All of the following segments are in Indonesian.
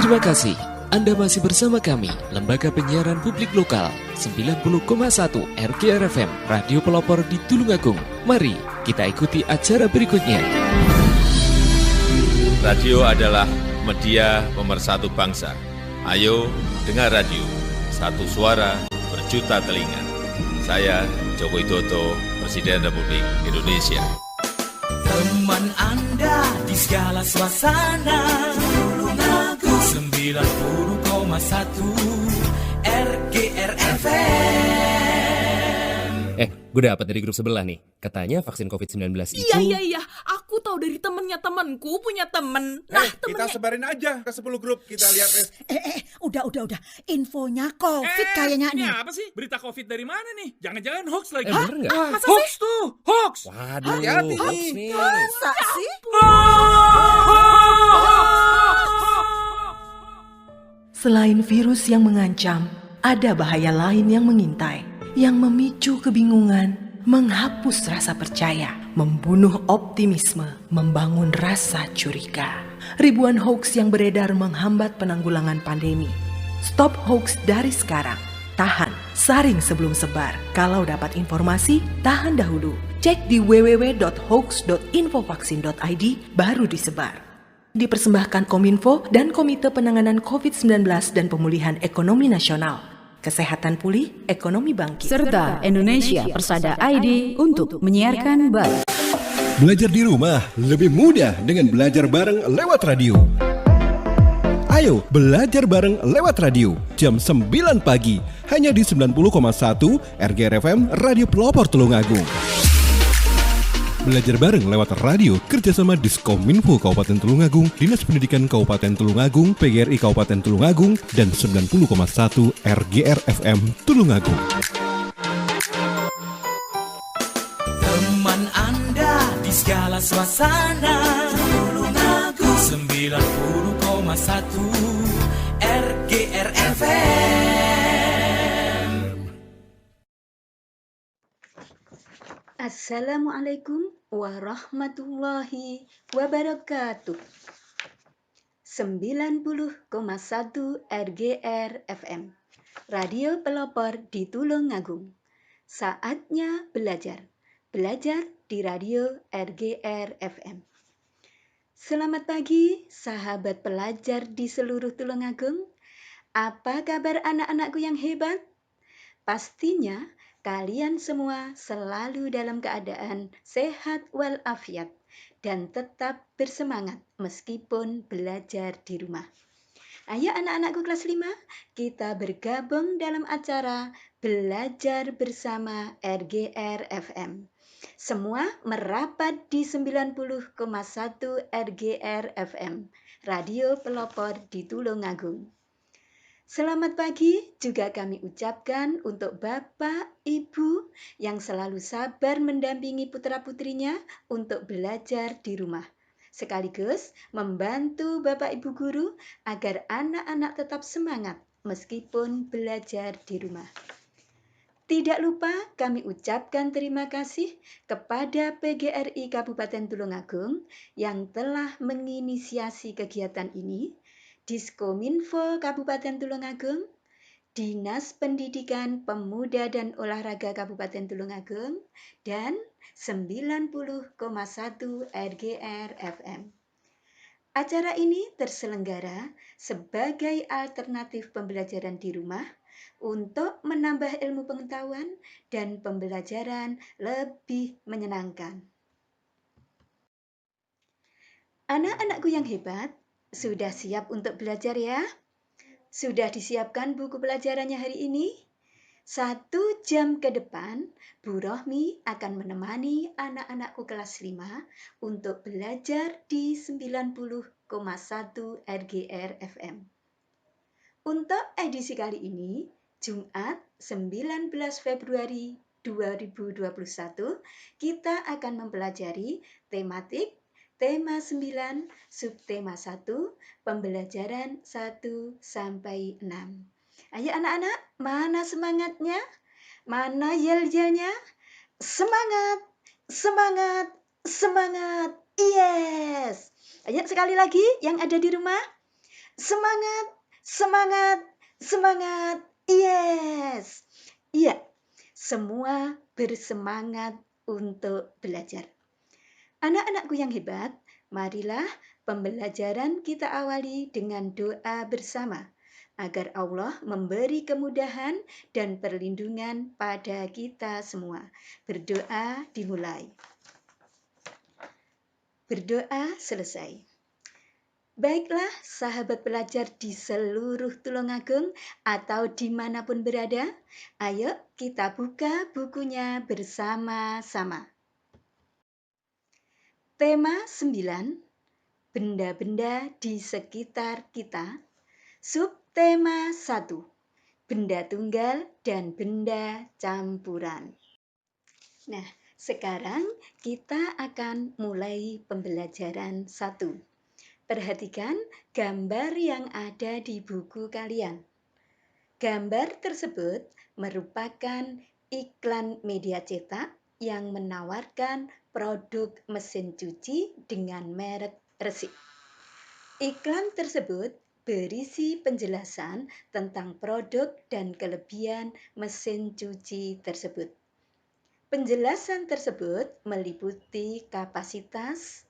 Terima kasih. Anda masih bersama kami, Lembaga Penyiaran Publik Lokal 90,1 RGR FM, Radio Pelopor di Tulungagung. Mari kita ikuti acara berikutnya. Radio adalah media pemersatu bangsa. Ayo dengar radio, satu suara berjuta telinga. Saya Joko Widodo, Presiden Republik Indonesia. Teman Anda di segala suasana, Tulungagung 90,1 RGR FM. Gue dapet dari grup sebelah nih. Katanya vaksin COVID-19 itu... Iya. Aku tahu dari temennya temanku punya temen. Nah, kita sebarin aja ke 10 grup. Kita lihat. Udah. Infonya COVID kayaknya nih. Ini apa sih? Berita COVID dari mana nih? Jangan-jangan hoax lagi. Bener nggak? Masa Hoax sih? tuh, hoax. Waduh, Hati-hati hoax nih. nih. Masa sih? Selain virus yang mengancam, ada bahaya lain yang mengintai, yang memicu kebingungan, menghapus rasa percaya, membunuh optimisme, membangun rasa curiga. Ribuan hoax yang beredar menghambat penanggulangan pandemi. Stop hoax dari sekarang. Tahan, saring sebelum sebar. Kalau dapat informasi, tahan dahulu. Cek di www.hoax.infovaksin.id baru disebar. Dipersembahkan Kominfo dan Komite Penanganan COVID-19 dan Pemulihan Ekonomi Nasional. Kesehatan pulih, ekonomi bangkit. Serta Indonesia Persada ID untuk menyiarkan baik. Belajar di rumah lebih mudah dengan belajar bareng lewat radio. Ayo belajar bareng lewat radio jam 9 pagi hanya di 90,1 RGR FM Radio Pelopor Tulungagung. Belajar bareng lewat radio kerjasama Diskominfo Kabupaten Tulungagung, Dinas Pendidikan Kabupaten Tulungagung, PGRI Kabupaten Tulungagung, dan 90,1 RGR FM Tulungagung. Teman Anda di segala suasana, Tulungagung 90,1 RGR FM. Assalamualaikum warahmatullahi wabarakatuh. 90,1 RGR FM, Radio Pelopor di Tulungagung. Saatnya belajar di radio RGR FM. Selamat pagi, sahabat pelajar di seluruh Tulungagung. Apa kabar anak-anakku yang hebat? Pastinya kalian semua selalu dalam keadaan sehat walafiat dan tetap bersemangat meskipun belajar di rumah. Ayo anak-anakku kelas 5, kita bergabung dalam acara Belajar Bersama RGR FM. Semua merapat di 90,1 RGR FM, Radio Pelopor di Tulungagung. Selamat pagi juga kami ucapkan untuk Bapak, Ibu yang selalu sabar mendampingi putra-putrinya untuk belajar di rumah. Sekaligus membantu Bapak Ibu Guru agar anak-anak tetap semangat meskipun belajar di rumah. Tidak lupa kami ucapkan terima kasih kepada PGRI Kabupaten Tulungagung yang telah menginisiasi kegiatan ini, Diskominfo Kabupaten Tulungagung, Dinas Pendidikan Pemuda dan Olahraga Kabupaten Tulungagung, dan 90,1 RGR FM. Acara ini terselenggara sebagai alternatif pembelajaran di rumah untuk menambah ilmu pengetahuan dan pembelajaran lebih menyenangkan. Anak-anakku yang hebat, sudah siap untuk belajar ya? Sudah disiapkan buku pelajarannya hari ini? 1 jam ke depan, Bu Rohmi akan menemani anak-anakku kelas 5 untuk belajar di 90,1 RGR FM. Untuk edisi kali ini, Jumat 19 Februari 2021, kita akan mempelajari tematik tema 9, subtema 1, pembelajaran 1 sampai 6. Ayo anak-anak, mana semangatnya? Mana yel-yelnya? Semangat, semangat, semangat, yes! Ayo sekali lagi yang ada di rumah. Semangat, semangat, semangat. Yes. Iya, semua bersemangat untuk belajar. Anak-anakku yang hebat, marilah pembelajaran kita awali dengan doa bersama agar Allah memberi kemudahan dan perlindungan pada kita semua. Berdoa dimulai. Berdoa selesai. Baiklah, sahabat pelajar di seluruh Tulungagung atau dimanapun berada, ayo kita buka bukunya bersama-sama. Tema 9, benda-benda di sekitar kita. Subtema 1, benda tunggal dan benda campuran. Nah, sekarang kita akan mulai pembelajaran 1. Perhatikan gambar yang ada di buku kalian. Gambar tersebut merupakan iklan media cetak yang menawarkan produk mesin cuci dengan merek Resik. Iklan tersebut berisi penjelasan tentang produk dan kelebihan mesin cuci tersebut. Penjelasan tersebut meliputi kapasitas,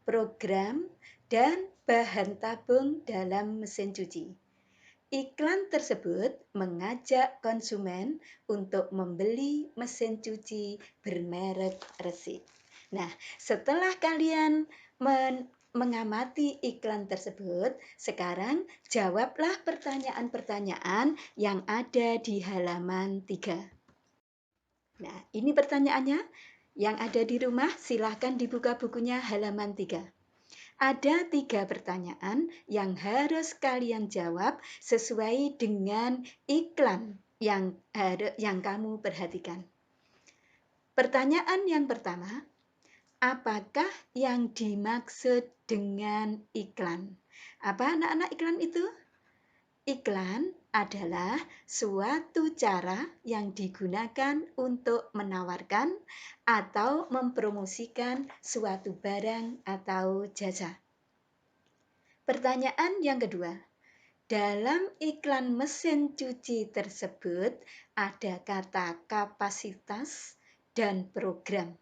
program, dan bahan tabung dalam mesin cuci. Iklan tersebut mengajak konsumen untuk membeli mesin cuci bermerek Resik. Nah, setelah kalian mengamati iklan tersebut, sekarang jawablah pertanyaan-pertanyaan yang ada di halaman 3. Nah, ini pertanyaannya. Yang ada di rumah, silahkan dibuka bukunya halaman 3. Ada 3 pertanyaan yang harus kalian jawab sesuai dengan iklan yang kamu perhatikan. Pertanyaan yang pertama, apakah yang dimaksud dengan iklan? Apa anak-anak iklan itu? Iklan adalah suatu cara yang digunakan untuk menawarkan atau mempromosikan suatu barang atau jasa. Pertanyaan yang kedua, dalam iklan mesin cuci tersebut ada kata kapasitas dan program.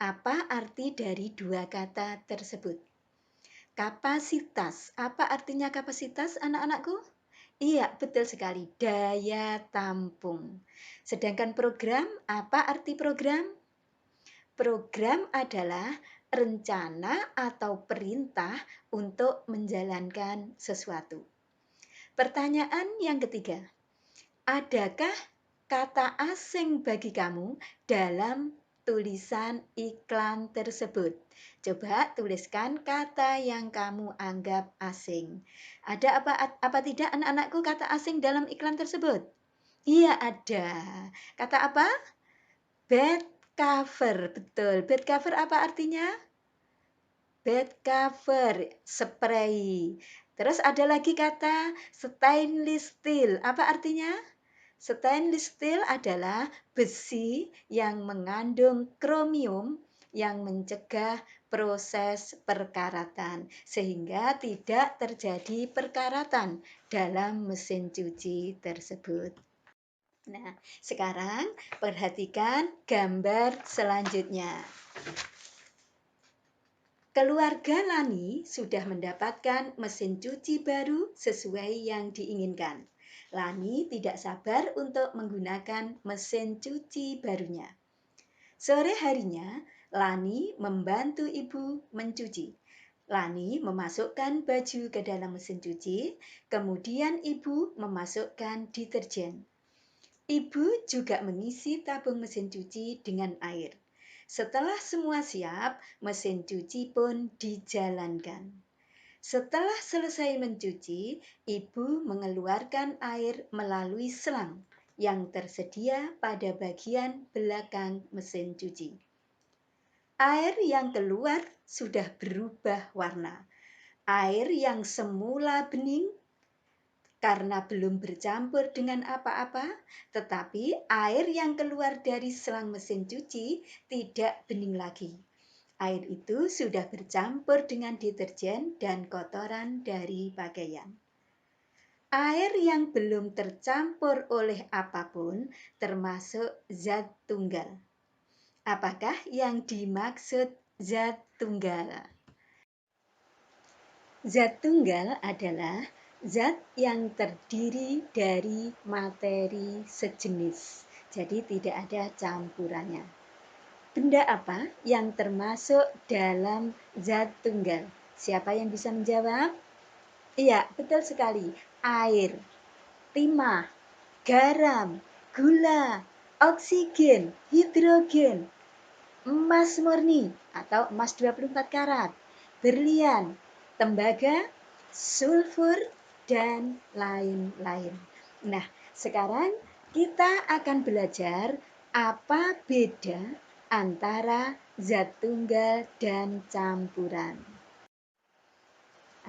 Apa arti dari 2 kata tersebut? Kapasitas, apa artinya kapasitas anak-anakku? Iya, betul sekali, daya tampung. Sedangkan program, apa arti program? Program adalah rencana atau perintah untuk menjalankan sesuatu. Pertanyaan yang ketiga, adakah kata asing bagi kamu dalam tulisan iklan tersebut? Coba tuliskan kata yang kamu anggap asing. Ada apa tidak anak-anakku kata asing dalam iklan tersebut? Iya, ada. Kata apa? Bed cover. Betul. Bed cover apa artinya? Bed cover, spray. Terus ada lagi kata stainless steel. Apa artinya? Stainless steel adalah besi yang mengandung kromium yang mencegah proses perkaratan sehingga tidak terjadi perkaratan dalam mesin cuci tersebut. Nah, sekarang perhatikan gambar selanjutnya. Keluarga Lani sudah mendapatkan mesin cuci baru sesuai yang diinginkan. Lani tidak sabar untuk menggunakan mesin cuci barunya. Sore harinya, Lani membantu ibu mencuci. Lani memasukkan baju ke dalam mesin cuci, kemudian ibu memasukkan deterjen. Ibu juga mengisi tabung mesin cuci dengan air. Setelah semua siap, mesin cuci pun dijalankan. Setelah selesai mencuci, ibu mengeluarkan air melalui selang yang tersedia pada bagian belakang mesin cuci. Air yang keluar sudah berubah warna. Air yang semula bening karena belum bercampur dengan apa-apa, tetapi air yang keluar dari selang mesin cuci tidak bening lagi. Air itu sudah bercampur dengan deterjen dan kotoran dari pakaian. Air yang belum tercampur oleh apapun termasuk zat tunggal. Apakah yang dimaksud zat tunggal? Zat tunggal adalah zat yang terdiri dari materi sejenis, jadi tidak ada campurannya. Benda apa yang termasuk dalam zat tunggal? Siapa yang bisa menjawab? Iya, betul sekali. Air, timah, garam, gula, oksigen, hidrogen, emas murni atau emas 24 karat, berlian, tembaga, sulfur, dan lain-lain. Nah, sekarang kita akan belajar apa beda antara zat tunggal dan campuran.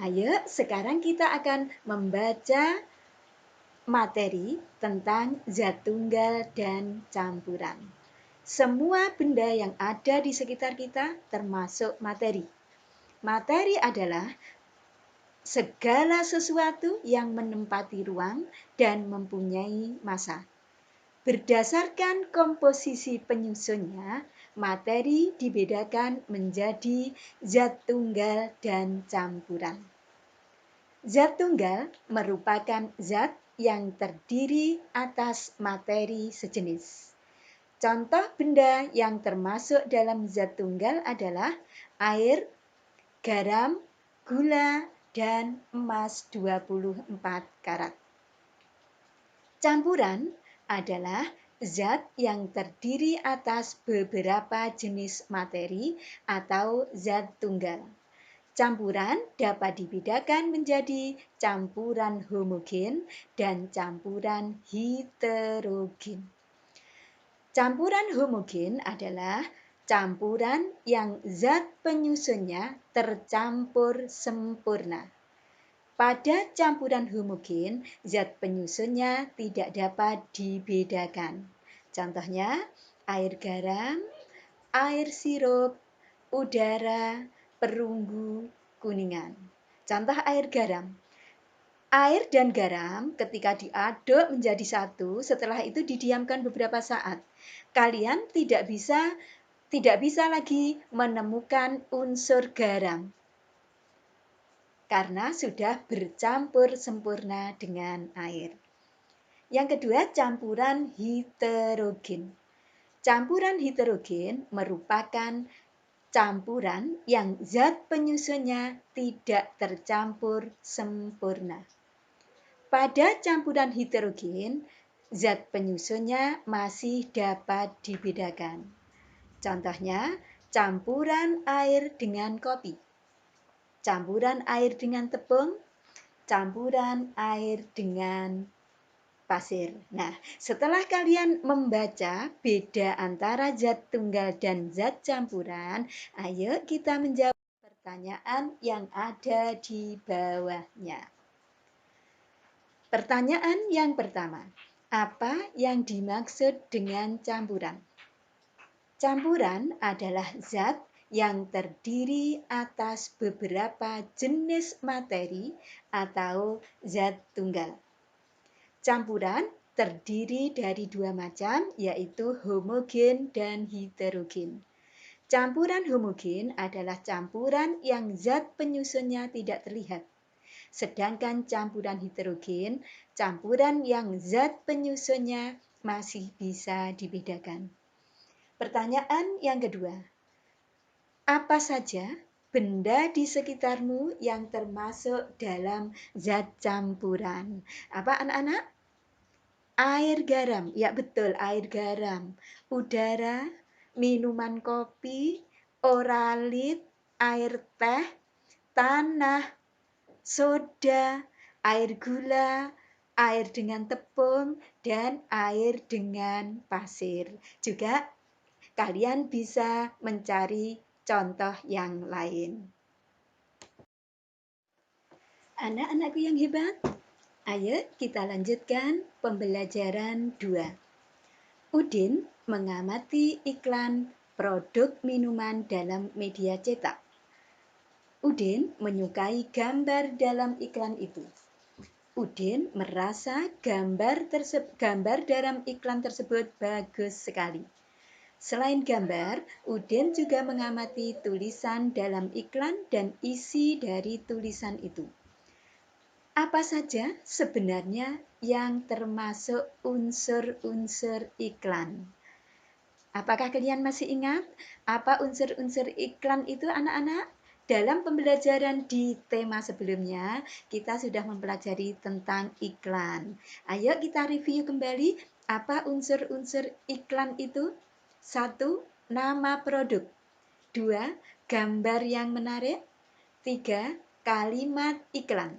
Ayo, sekarang kita akan membaca materi tentang zat tunggal dan campuran. Semua benda yang ada di sekitar kita termasuk materi. Materi adalah segala sesuatu yang menempati ruang dan mempunyai massa. Berdasarkan komposisi penyusunnya, materi dibedakan menjadi zat tunggal dan campuran. Zat tunggal merupakan zat yang terdiri atas materi sejenis. Contoh benda yang termasuk dalam zat tunggal adalah air, garam, gula, dan emas 24 karat. Campuran adalah zat yang terdiri atas beberapa jenis materi atau zat tunggal. Campuran dapat dibedakan menjadi campuran homogen dan campuran heterogen. Campuran homogen adalah campuran yang zat penyusunnya tercampur sempurna. Pada campuran homogen, zat penyusunnya tidak dapat dibedakan. Contohnya, air garam, air sirup, udara, perunggu, kuningan. Contoh air garam. Air dan garam ketika diaduk menjadi satu, setelah itu didiamkan beberapa saat. Kalian tidak bisa lagi menemukan unsur garam karena sudah bercampur sempurna dengan air. Yang kedua, campuran heterogen. Campuran heterogen merupakan campuran yang zat penyusunnya tidak tercampur sempurna. Pada campuran heterogen, zat penyusunnya masih dapat dibedakan. Contohnya, campuran air dengan kopi, campuran air dengan tepung, campuran air dengan pasir. Nah, setelah kalian membaca beda antara zat tunggal dan zat campuran, ayo kita menjawab pertanyaan yang ada di bawahnya. Pertanyaan yang pertama, apa yang dimaksud dengan campuran? Campuran adalah zat yang terdiri atas beberapa jenis materi atau zat tunggal. Campuran terdiri dari dua macam, yaitu homogen dan heterogen. Campuran homogen adalah campuran yang zat penyusunnya tidak terlihat. Sedangkan campuran heterogen, campuran yang zat penyusunnya masih bisa dibedakan. Pertanyaan yang kedua, apa saja benda di sekitarmu yang termasuk dalam zat campuran? Apa anak-anak? Air garam, ya betul, air garam. Udara, minuman kopi, oralit, air teh, tanah, soda, air gula, air dengan tepung, dan air dengan pasir. Juga kalian bisa mencari contoh yang lain. Anak-anakku yang hebat, ayo kita lanjutkan pembelajaran 2. Udin mengamati iklan produk minuman dalam media cetak. Udin menyukai gambar dalam iklan itu. Udin merasa gambar dalam iklan tersebut bagus sekali. Selain gambar, Udin juga mengamati tulisan dalam iklan dan isi dari tulisan itu. Apa saja sebenarnya yang termasuk unsur-unsur iklan? Apakah kalian masih ingat apa unsur-unsur iklan itu, anak-anak? Dalam pembelajaran di tema sebelumnya, kita sudah mempelajari tentang iklan. Ayo kita review kembali apa unsur-unsur iklan itu. 1. Nama produk. 2. Gambar yang menarik. 3. Kalimat iklan.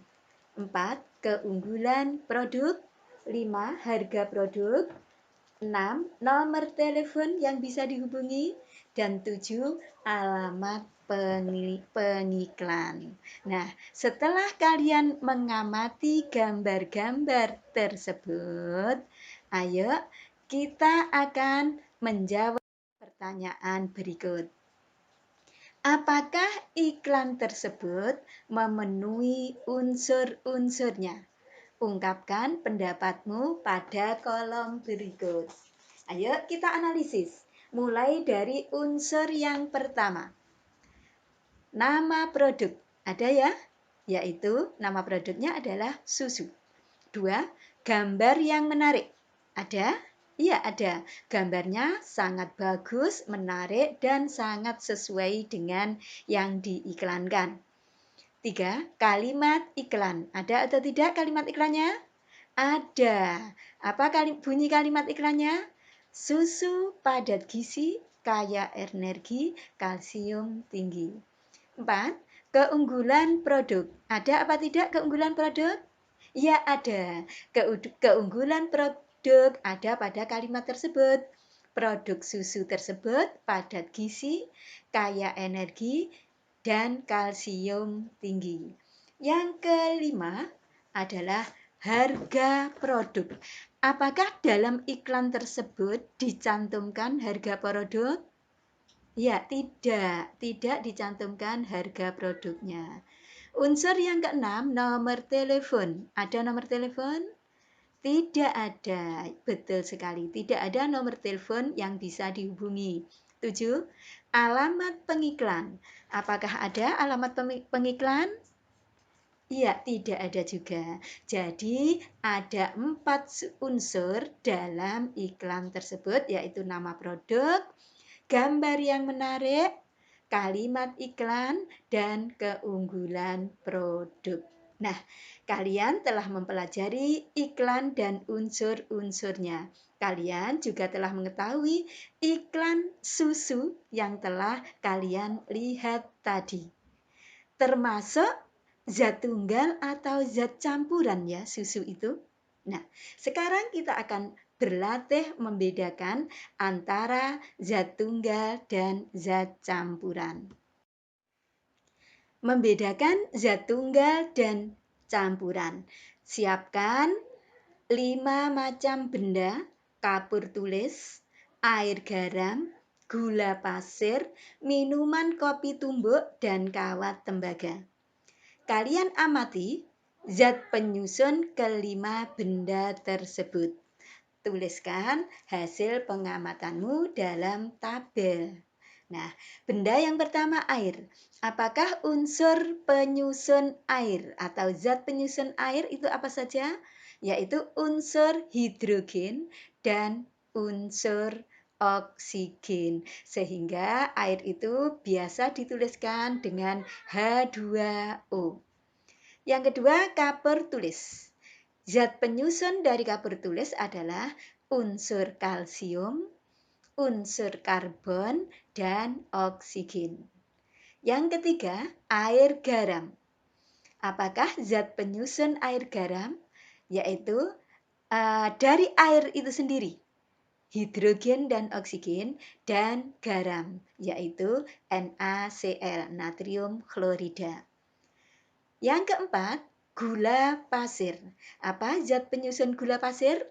4. Keunggulan produk. 5. Harga produk. 6. Nomor telepon yang bisa dihubungi. Dan 7. Alamat pengiklan. Nah, setelah kalian mengamati gambar-gambar tersebut, ayo kita akan menjawab pertanyaan berikut. Apakah iklan tersebut memenuhi unsur-unsurnya? Ungkapkan pendapatmu pada kolom berikut. Ayo kita analisis. Mulai dari unsur yang pertama. Nama produk. Ada ya? Yaitu nama produknya adalah susu. 2. Gambar yang menarik. Ada? Iya, ada. Gambarnya sangat bagus, menarik, dan sangat sesuai dengan yang diiklankan. 3. Kalimat iklan. Ada atau tidak kalimat iklannya? Ada. Apa bunyi kalimat iklannya? Susu padat gizi, kaya energi, kalsium tinggi. 4. Keunggulan produk. Ada apa tidak keunggulan produk? Ya, ada. Keunggulan produk ada pada kalimat tersebut. Produk susu tersebut padat gizi, kaya energi, dan kalsium tinggi. Yang kelima adalah harga produk. Apakah dalam iklan tersebut dicantumkan harga produk? Ya, tidak dicantumkan harga produknya. Unsur yang keenam, nomor telepon. Ada nomor telepon? Tidak ada. Betul sekali, tidak ada nomor telepon yang bisa dihubungi. 7. Alamat pengiklan. Apakah ada alamat pengiklan? Iya, tidak ada juga. Jadi, ada 4 unsur dalam iklan tersebut, yaitu nama produk, gambar yang menarik, kalimat iklan, dan keunggulan produk. Nah, kalian telah mempelajari iklan dan unsur-unsurnya. Kalian juga telah mengetahui iklan susu yang telah kalian lihat tadi. Termasuk zat tunggal atau zat campuran ya susu itu. Nah, sekarang kita akan berlatih membedakan antara zat tunggal dan zat campuran. Membedakan zat tunggal dan campuran. Siapkan 5 macam benda: kapur tulis, air garam, gula pasir, minuman kopi tumbuk, dan kawat tembaga. Kalian amati zat penyusun kelima benda tersebut. Tuliskan hasil pengamatanmu dalam tabel. Nah, benda yang pertama air. Apakah unsur penyusun air atau zat penyusun air itu apa saja? Yaitu unsur hidrogen dan unsur oksigen. Sehingga air itu biasa dituliskan dengan H2O. Yang kedua, kapur tulis. Zat penyusun dari kapur tulis adalah unsur kalsium, unsur karbon, dan oksigen. Yang ketiga, air garam. Apakah zat penyusun air garam? Yaitu dari air itu sendiri, hidrogen dan oksigen, dan garam, yaitu NaCl, natrium klorida. Yang keempat, gula pasir. Apa zat penyusun gula pasir?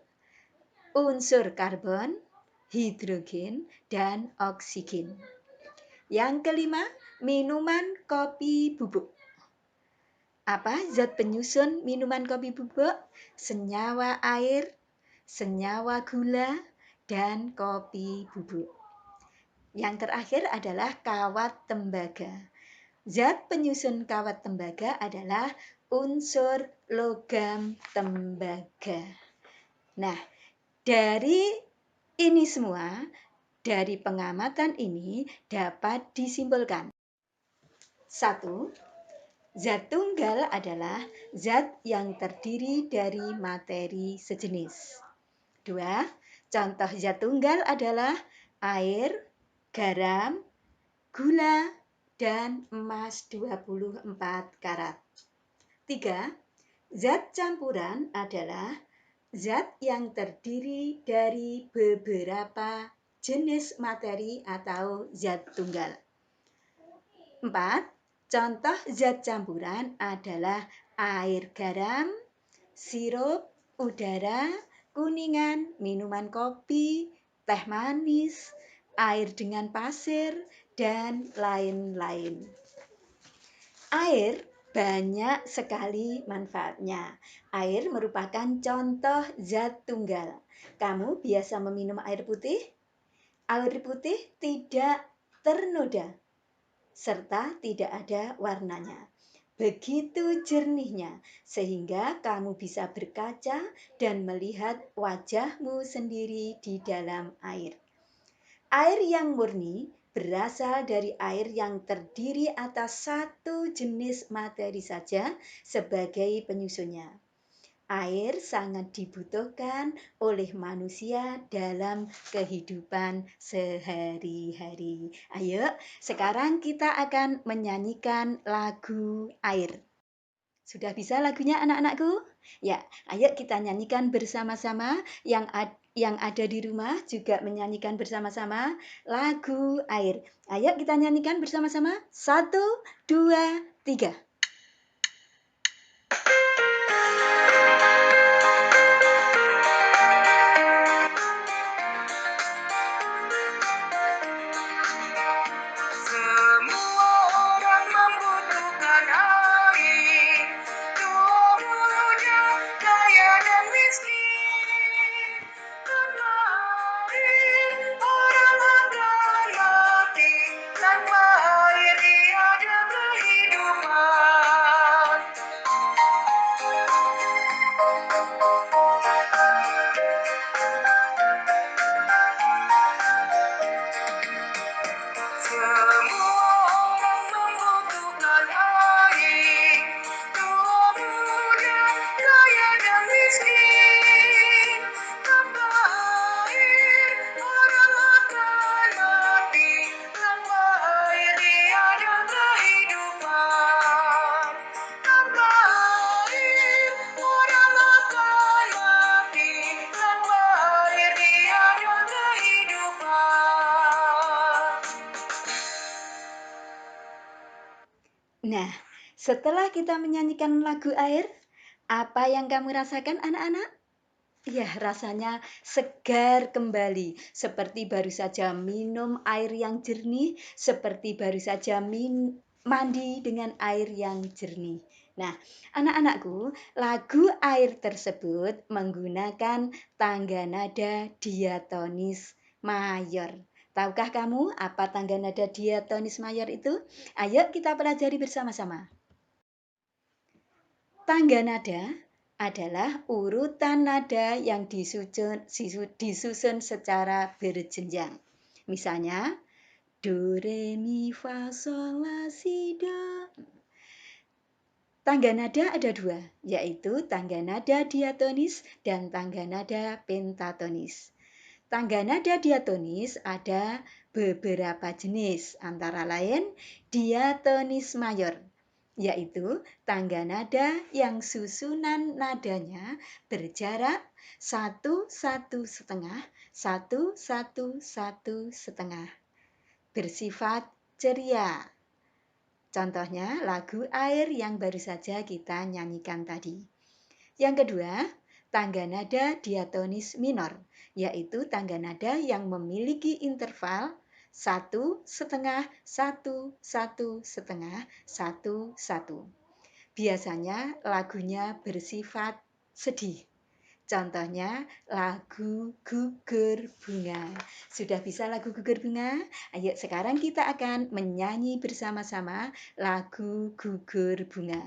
Unsur karbon, hidrogen, dan oksigen. Yang kelima, minuman kopi bubuk. Apa zat penyusun minuman kopi bubuk? Senyawa air, senyawa gula, dan kopi bubuk. Yang terakhir adalah kawat tembaga. Zat penyusun kawat tembaga adalah unsur logam tembaga. Nah, dari ini semua, dari pengamatan ini dapat disimpulkan. 1. Zat tunggal adalah zat yang terdiri dari materi sejenis. 2. Contoh zat tunggal adalah air, garam, gula, dan emas 24 karat. 3. Zat campuran adalah zat yang terdiri dari beberapa jenis materi atau zat tunggal. 4. Contoh zat campuran adalah air garam, sirup, udara, kuningan, minuman kopi, teh manis, air dengan pasir, dan lain-lain. Air banyak sekali manfaatnya. Air merupakan contoh zat tunggal. Kamu biasa meminum air putih? Air putih tidak ternoda serta tidak ada warnanya. Begitu jernihnya, sehingga kamu bisa berkaca dan melihat wajahmu sendiri di dalam air. Air yang murni berasal dari air yang terdiri atas satu jenis materi saja sebagai penyusunnya. Air sangat dibutuhkan oleh manusia dalam kehidupan sehari-hari. Ayo, sekarang kita akan menyanyikan lagu air. Sudah bisa lagunya anak-anakku? Ya, ayo kita nyanyikan bersama-sama. Yang ada di rumah juga menyanyikan bersama-sama lagu air. Ayo kita nyanyikan bersama-sama. 1, 2, 3. Nah, setelah kita menyanyikan lagu air, apa yang kamu rasakan anak-anak? Ya, rasanya segar kembali, seperti baru saja minum air yang jernih, seperti baru saja mandi dengan air yang jernih. Nah, anak-anakku, lagu air tersebut menggunakan tangga nada diatonis mayor. Tahukah kamu apa tangga nada diatonis mayor itu? Ayo kita pelajari bersama-sama. Tangga nada adalah urutan nada yang disusun secara berjenjang. Misalnya, do, re, mi, fa, sol, la, si, do. Tangga nada ada dua, yaitu tangga nada diatonis dan tangga nada pentatonis. Tangga nada diatonis ada beberapa jenis, antara lain diatonis mayor, yaitu tangga nada yang susunan nadanya berjarak 1, 1,5, 1, 1, 1,5. Bersifat ceria. Contohnya lagu air yang baru saja kita nyanyikan tadi. Yang kedua, tangga nada diatonis minor, yaitu tangga nada yang memiliki interval 1,5, 1, 1,5, 1, 1. Biasanya lagunya bersifat sedih. Contohnya lagu Gugur Bunga. Sudah bisa lagu Gugur Bunga? Ayo sekarang kita akan menyanyi bersama-sama lagu Gugur Bunga.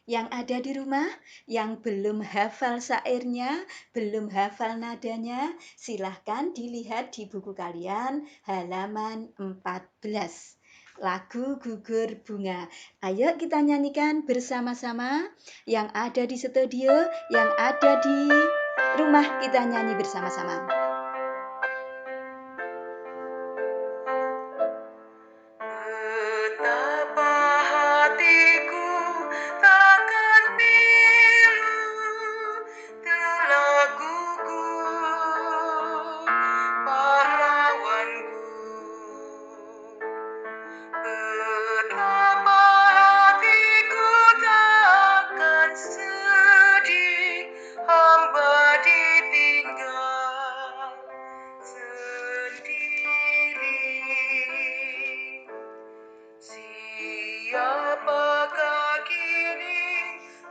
Yang ada di rumah, yang belum hafal syairnya, belum hafal nadanya, silahkan dilihat di buku kalian halaman 14. Lagu Gugur Bunga. Ayo kita nyanyikan bersama-sama. Yang ada di studio, yang ada di rumah, kita nyanyi bersama-sama. Betapa hatiku takkan pilu telah gugur pahlawanku. Betapa hatiku takkan sedih hamba ditinggal sendiri. Siapakah kini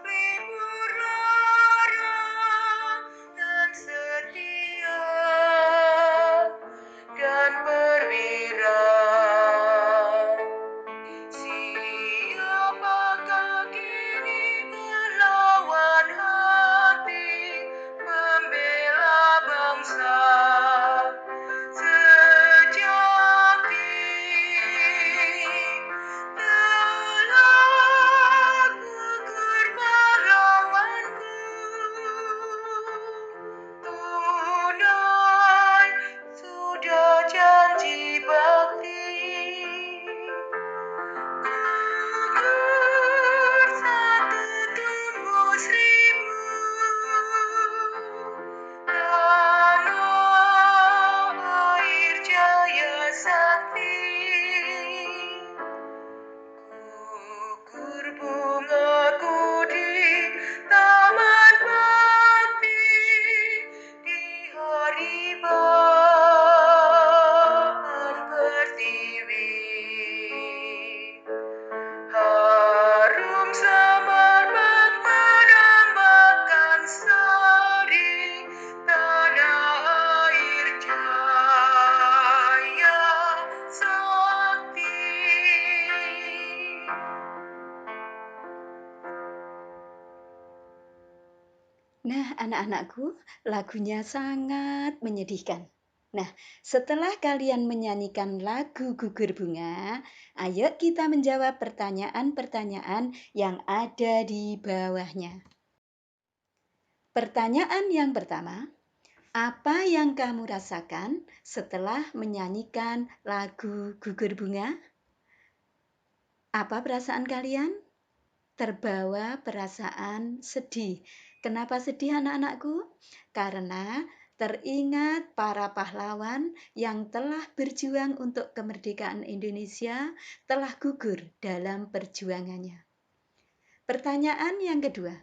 libur lara dan setia dan perwira? Siapakah kini melawan hati membela bangsa sejati? Telah gugur pahlawanku, tunai sudah janji bakti. Gugur satu tumbuh seribu, tanah air jaya sakti. Gugur bungaku di taman bakti di hari bahan pertiwi. Harum semerbak menambahkan sari tanah air jaya sakti. Nah, anak-anakku, lagunya sangat menyedihkan. Nah, setelah kalian menyanyikan lagu Gugur Bunga, ayo kita menjawab pertanyaan-pertanyaan yang ada di bawahnya. Pertanyaan yang pertama, apa yang kamu rasakan setelah menyanyikan lagu Gugur Bunga? Apa perasaan kalian? Terbawa perasaan sedih. Kenapa sedih anak-anakku? Karena teringat para pahlawan yang telah berjuang untuk kemerdekaan Indonesia telah gugur dalam perjuangannya. Pertanyaan yang kedua,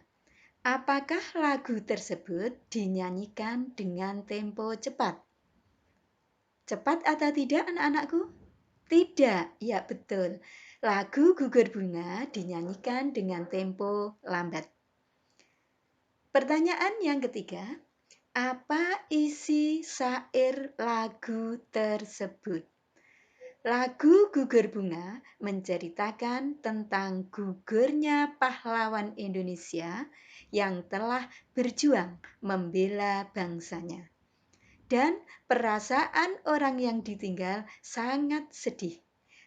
apakah lagu tersebut dinyanyikan dengan tempo cepat? Cepat atau tidak anak-anakku? Tidak, ya betul. Lagu Gugur Bunga dinyanyikan dengan tempo lambat. Pertanyaan yang ketiga, apa isi syair lagu tersebut? Lagu Gugur Bunga menceritakan tentang gugurnya pahlawan Indonesia yang telah berjuang membela bangsanya. Dan perasaan orang yang ditinggal sangat sedih.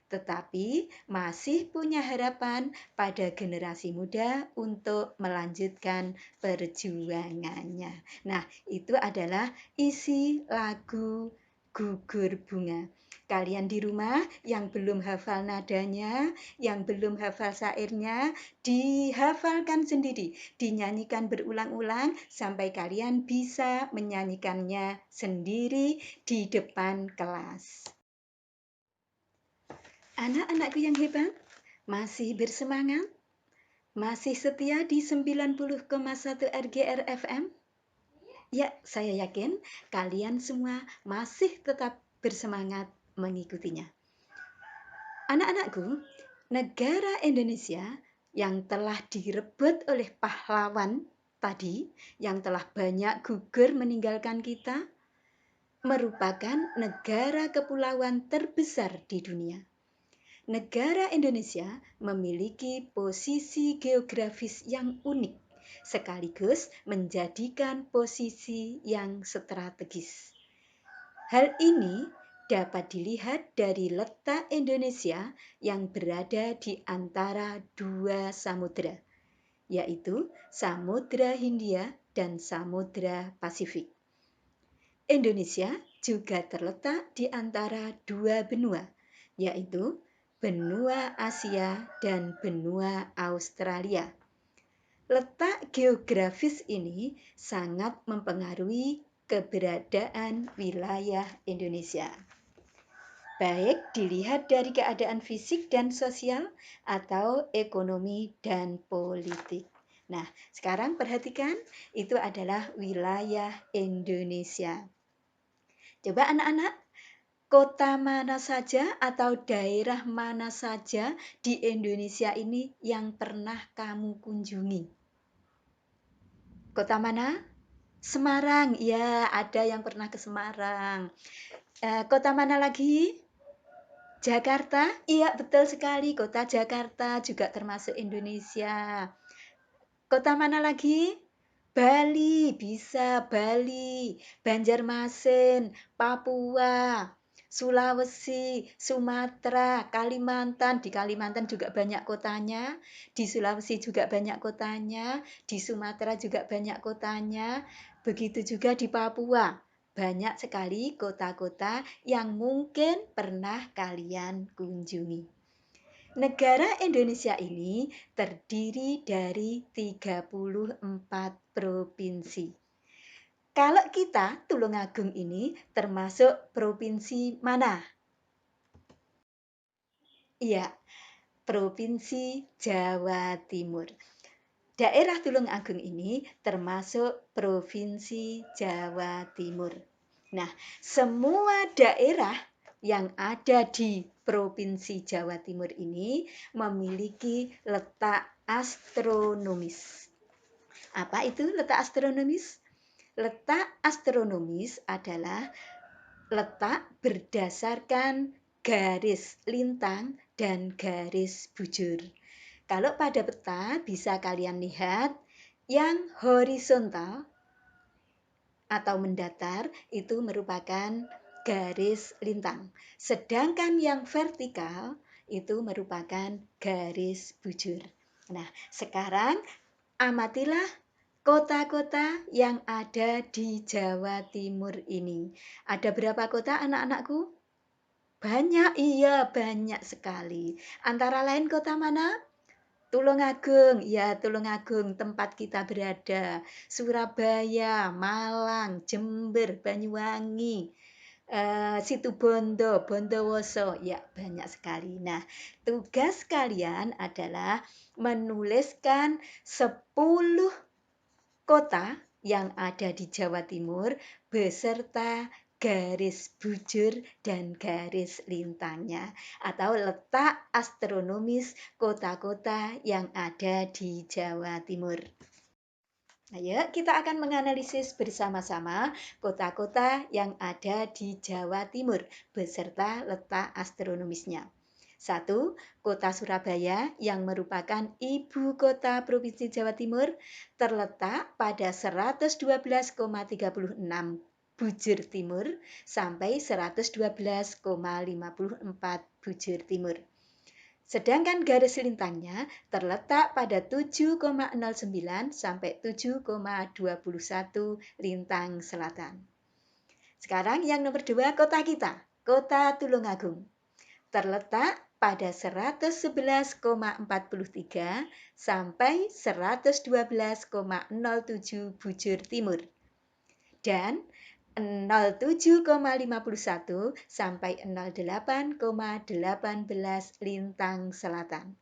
Tetapi masih punya harapan pada generasi muda untuk melanjutkan perjuangannya. Nah, itu adalah isi lagu Gugur Bunga. Kalian di rumah yang belum hafal nadanya, yang belum hafal syairnya, dihafalkan sendiri, dinyanyikan berulang-ulang sampai kalian bisa menyanyikannya sendiri di depan kelas. Anak-anakku yang hebat, masih bersemangat? Masih setia di 90,1 RGR FM? Ya, saya yakin kalian semua masih tetap bersemangat mengikutinya. Anak-anakku, negara Indonesia yang telah direbut oleh pahlawan tadi, yang telah banyak gugur meninggalkan kita, merupakan negara kepulauan terbesar di dunia. Negara Indonesia memiliki posisi geografis yang unik, sekaligus menjadikan posisi yang strategis. Hal ini dapat dilihat dari letak Indonesia yang berada di antara dua samudera, yaitu Samudra Hindia dan Samudra Pasifik. Indonesia juga terletak di antara dua benua, yaitu benua Asia dan benua Australia. Letak geografis ini sangat mempengaruhi keberadaan wilayah Indonesia. Baik dilihat dari keadaan fisik dan sosial atau ekonomi dan politik. Nah, sekarang perhatikan, itu adalah wilayah Indonesia. Coba anak-anak, kota mana saja atau daerah mana saja di Indonesia ini yang pernah kamu kunjungi? Kota mana? Semarang. Ya, ada yang pernah ke Semarang. Kota mana lagi? Jakarta. Iya, betul sekali. Kota Jakarta juga termasuk Indonesia. Kota mana lagi? Bali. Bisa Bali. Banjarmasin, Papua, Sulawesi, Sumatera, Kalimantan. Di Kalimantan juga banyak kotanya, di Sulawesi juga banyak kotanya, di Sumatera juga banyak kotanya, begitu juga di Papua. Banyak sekali kota-kota yang mungkin pernah kalian kunjungi. Negara Indonesia ini terdiri dari 34 provinsi. Kalau kita, Tulungagung ini termasuk provinsi mana? Iya, Provinsi Jawa Timur. Daerah Tulungagung ini termasuk Provinsi Jawa Timur. Nah, semua daerah yang ada di Provinsi Jawa Timur ini memiliki letak astronomis. Apa itu letak astronomis? Letak astronomis adalah letak berdasarkan garis lintang dan garis bujur. Kalau pada peta bisa kalian lihat yang horizontal atau mendatar itu merupakan garis lintang. Sedangkan yang vertikal itu merupakan garis bujur. Nah, sekarang amatilah kota-kota yang ada di Jawa Timur ini. Ada berapa kota anak-anakku? Banyak, iya banyak sekali. Antara lain kota mana? Tulungagung, ya Tulungagung tempat kita berada. Surabaya, Malang, Jember, Banyuwangi, Situbondo, Bondowoso, ya banyak sekali. Nah, tugas kalian adalah menuliskan 10 kota yang ada di Jawa Timur beserta garis bujur dan garis lintangnya atau letak astronomis kota-kota yang ada di Jawa Timur. Ayo kita akan menganalisis bersama-sama kota-kota yang ada di Jawa Timur beserta letak astronomisnya. 1. Kota Surabaya yang merupakan ibu kota Provinsi Jawa Timur terletak pada 112,36 bujur timur sampai 112,54 bujur timur. Sedangkan garis lintangnya terletak pada 7,09 sampai 7,21 lintang selatan. Sekarang yang nomor 2 kota kita, kota Tulungagung. Terletak pada 111,43 sampai 112,07 bujur timur dan 07,51 sampai 08,18 lintang selatan.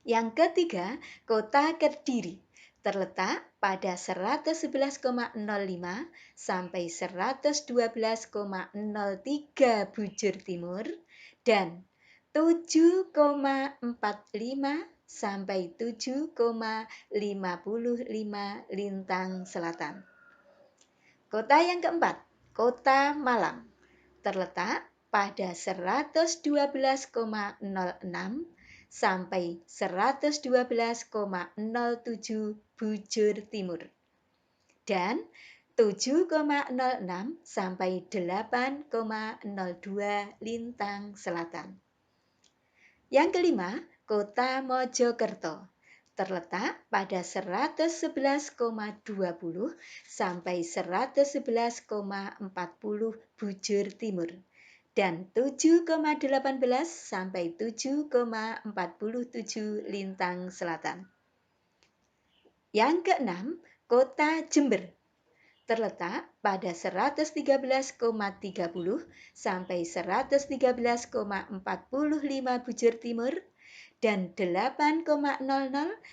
Yang ketiga, Kota Kediri terletak pada 111,05 sampai 112,03 bujur timur dan 7,45 sampai 7,55 lintang selatan. Kota yang keempat, Kota Malang, terletak pada 112,06 sampai 112,07 bujur timur dan 7,06 sampai 8,02 lintang selatan. Yang kelima, Kota Mojokerto, terletak pada 111,20 sampai 111,40 bujur timur dan 7,18 sampai 7,47 lintang selatan. Yang keenam, Kota Jember, terletak pada 113,30 sampai 113,45 bujur timur dan 8,00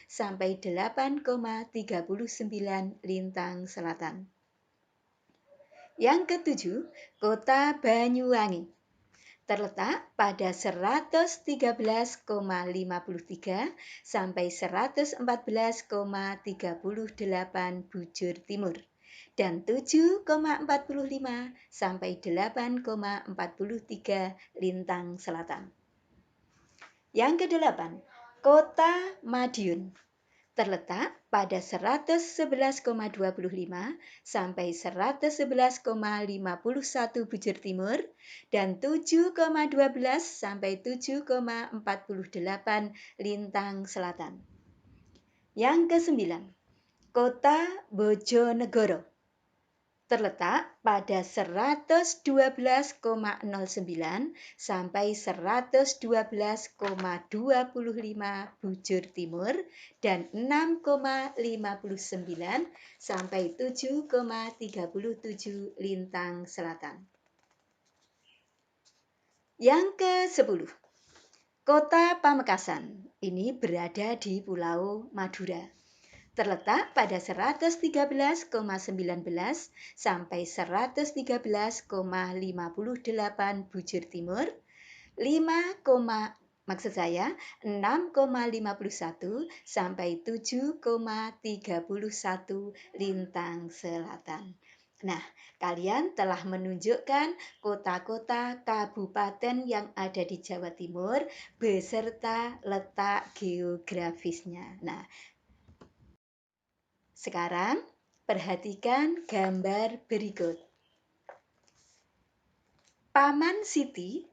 sampai 8,39 lintang selatan. Yang ketujuh, Kota Banyuwangi, terletak pada 113,53 sampai 114,38 bujur timur dan 7,45 sampai 8,43 lintang selatan. Yang kedelapan, Kota Madiun, terletak pada 111,25 sampai 111,51 bujur timur dan 7,12 sampai 7,48 lintang selatan. Yang kesembilan, Kota Bojonegoro, terletak pada 112,09 sampai 112,25 bujur timur dan 6,59 sampai 7,37 lintang selatan. Yang ke-10, Kota Pamekasan, ini berada di Pulau Madura, terletak pada 113,19 sampai 113,58 bujur timur, 6,51 sampai 7,31 lintang selatan. Nah, kalian telah menunjukkan kota-kota kabupaten yang ada di Jawa Timur beserta letak geografisnya. Nah, sekarang perhatikan gambar berikut. Paman Siti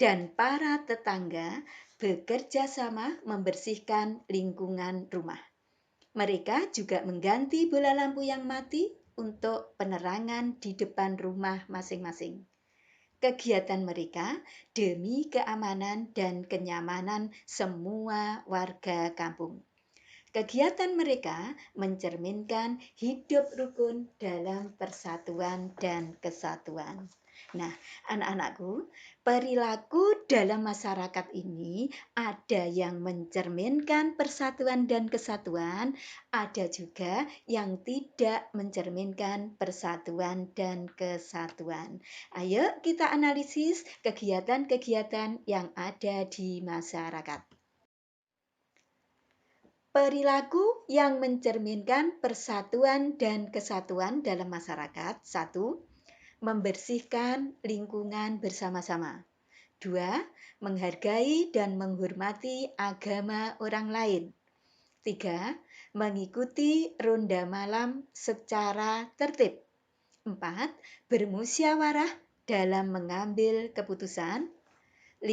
dan para tetangga bekerja sama membersihkan lingkungan rumah. Mereka juga mengganti bola lampu yang mati untuk penerangan di depan rumah masing-masing. Kegiatan mereka demi keamanan dan kenyamanan semua warga kampung. Kegiatan mereka mencerminkan hidup rukun dalam persatuan dan kesatuan. Nah, anak-anakku, perilaku dalam masyarakat ini ada yang mencerminkan persatuan dan kesatuan, ada juga yang tidak mencerminkan persatuan dan kesatuan. Ayo kita analisis kegiatan-kegiatan yang ada di masyarakat. Perilaku yang mencerminkan persatuan dan kesatuan dalam masyarakat. 1. Membersihkan lingkungan bersama-sama. 2. Menghargai dan menghormati agama orang lain. 3. Mengikuti ronda malam secara tertib. 4. Bermusyawarah dalam mengambil keputusan. 5.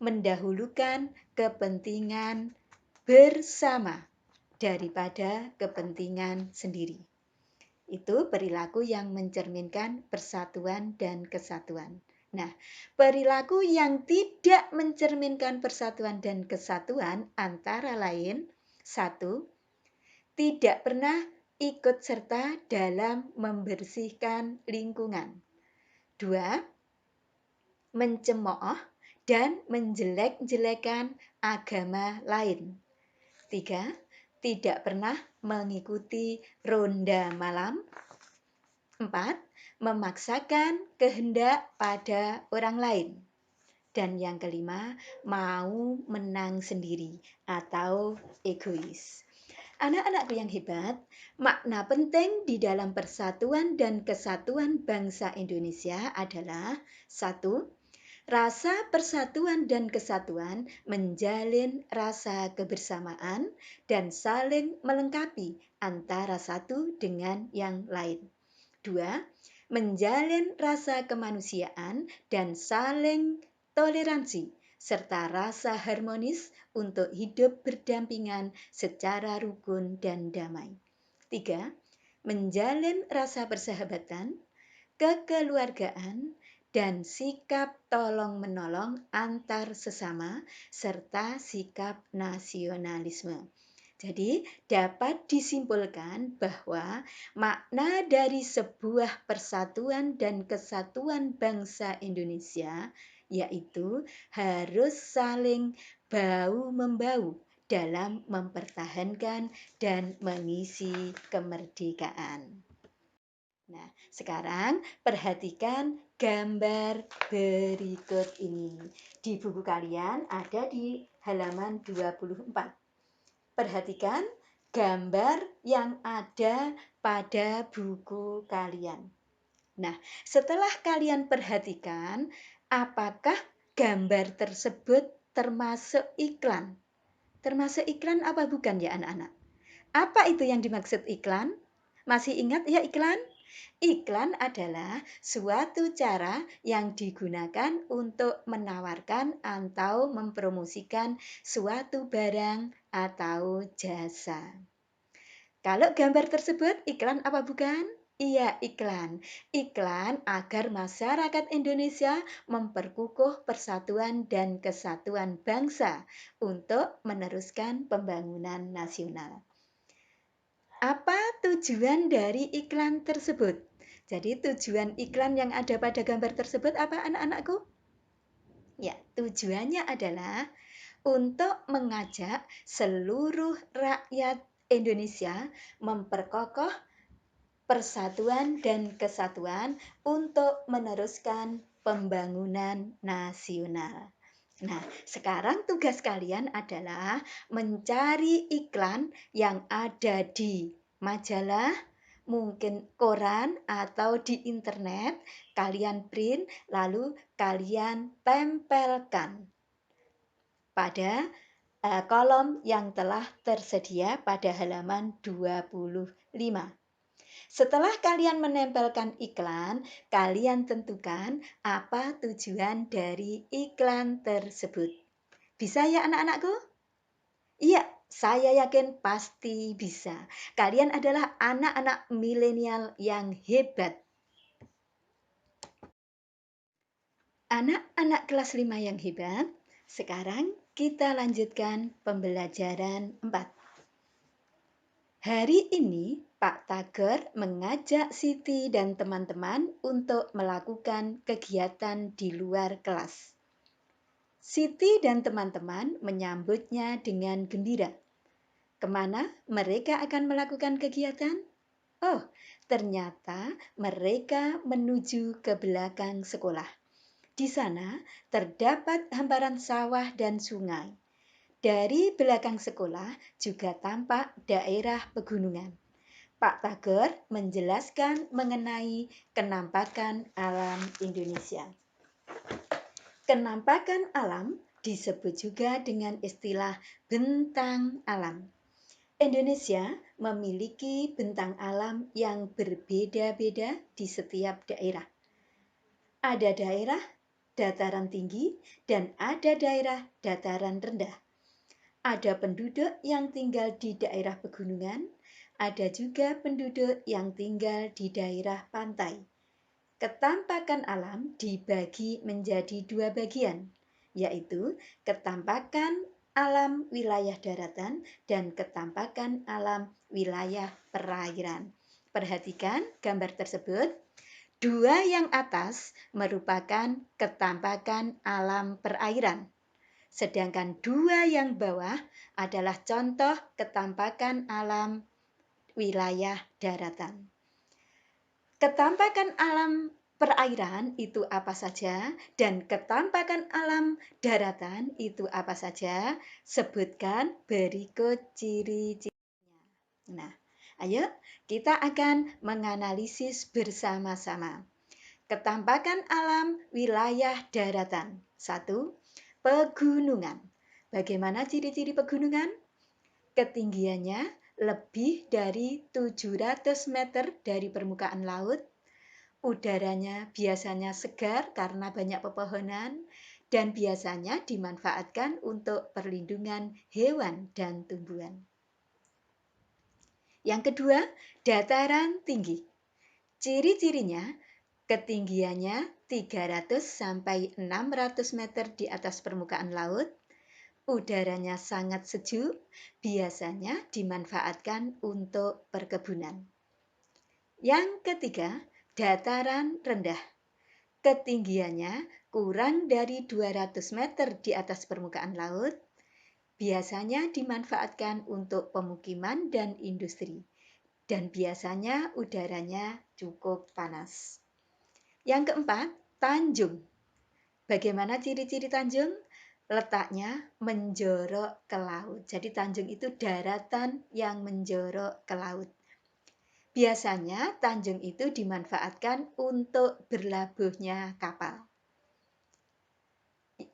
Mendahulukan kepentingan bersama daripada kepentingan sendiri. Itu perilaku yang mencerminkan persatuan dan kesatuan. Nah, perilaku yang tidak mencerminkan persatuan dan kesatuan antara lain, 1. Tidak pernah ikut serta dalam membersihkan lingkungan. 2. Mencemooh dan menjelek-jelekan agama lain. 3. Tidak pernah mengikuti ronda malam. 4. Memaksakan kehendak pada orang lain. Dan yang kelima, mau menang sendiri atau egois. Anak-anakku yang hebat, makna penting di dalam persatuan dan kesatuan bangsa Indonesia adalah 1. Rasa persatuan dan kesatuan menjalin rasa kebersamaan dan saling melengkapi antara satu dengan yang lain. 2. Menjalin rasa kemanusiaan dan saling toleransi serta rasa harmonis untuk hidup berdampingan secara rukun dan damai. 3. Menjalin rasa persahabatan, kekeluargaan, dan sikap tolong-menolong antar sesama serta sikap nasionalisme. Jadi dapat disimpulkan bahwa makna dari sebuah persatuan dan kesatuan bangsa Indonesia yaitu harus saling bahu-membahu dalam mempertahankan dan mengisi kemerdekaan. Nah, sekarang perhatikan gambar berikut ini. Di buku kalian ada di halaman 24. Perhatikan gambar yang ada pada buku kalian. Nah, setelah kalian perhatikan, apakah gambar tersebut termasuk iklan? Termasuk iklan apa bukan ya anak-anak? Apa itu yang dimaksud iklan? Masih ingat ya iklan? Iklan adalah suatu cara yang digunakan untuk menawarkan atau mempromosikan suatu barang atau jasa. Kalau gambar tersebut iklan apa bukan? Iya, iklan. Iklan agar masyarakat Indonesia memperkukuh persatuan dan kesatuan bangsa untuk meneruskan pembangunan nasional. Apa tujuan dari iklan tersebut? Jadi tujuan iklan yang ada pada gambar tersebut apa anak-anakku? Ya, tujuannya adalah untuk mengajak seluruh rakyat Indonesia memperkokoh persatuan dan kesatuan untuk meneruskan pembangunan nasional. Nah, sekarang tugas kalian adalah mencari iklan yang ada di majalah, mungkin koran atau di internet, kalian print lalu kalian tempelkan pada kolom yang telah tersedia pada halaman 25. Setelah kalian menempelkan iklan, kalian tentukan apa tujuan dari iklan tersebut. Bisa ya anak-anakku? Iya, saya yakin pasti bisa. Kalian adalah anak-anak milenial yang hebat. Anak-anak kelas 5 yang hebat, sekarang kita lanjutkan pembelajaran 4. Hari ini Pak Tager mengajak Siti dan teman-teman untuk melakukan kegiatan di luar kelas. Siti dan teman-teman menyambutnya dengan gembira. Kemana mereka akan melakukan kegiatan? Oh, ternyata mereka menuju ke belakang sekolah. Di sana terdapat hamparan sawah dan sungai. Dari belakang sekolah juga tampak daerah pegunungan. Pak Tager menjelaskan mengenai kenampakan alam Indonesia. Kenampakan alam disebut juga dengan istilah bentang alam. Indonesia memiliki bentang alam yang berbeda-beda di setiap daerah. Ada daerah dataran tinggi dan ada daerah dataran rendah. Ada penduduk yang tinggal di daerah pegunungan, ada juga penduduk yang tinggal di daerah pantai. Ketampakan alam dibagi menjadi 2 bagian, yaitu ketampakan alam wilayah daratan dan ketampakan alam wilayah perairan. Perhatikan gambar tersebut. 2 yang atas merupakan ketampakan alam perairan. Sedangkan dua yang bawah adalah contoh ketampakan alam wilayah daratan. Ketampakan alam perairan itu apa saja dan ketampakan alam daratan itu apa saja? Sebutkan berikut ciri-cirinya. Nah, ayo kita akan menganalisis bersama-sama. Ketampakan alam wilayah daratan. 1. Pegunungan. Bagaimana ciri-ciri pegunungan? Ketinggiannya lebih dari 700 meter dari permukaan laut. Udaranya biasanya segar karena banyak pepohonan dan biasanya dimanfaatkan untuk perlindungan hewan dan tumbuhan. Yang kedua, dataran tinggi. Ciri-cirinya, ketinggiannya 300 sampai 600 meter di atas permukaan laut. Udaranya sangat sejuk, biasanya dimanfaatkan untuk perkebunan. Yang ketiga, dataran rendah. Ketinggiannya kurang dari 200 meter di atas permukaan laut. Biasanya dimanfaatkan untuk pemukiman dan industri. Dan biasanya udaranya cukup panas. Yang keempat, tanjung. Bagaimana ciri-ciri tanjung? Letaknya menjorok ke laut. Jadi tanjung itu daratan yang menjorok ke laut. Biasanya tanjung itu dimanfaatkan untuk berlabuhnya kapal.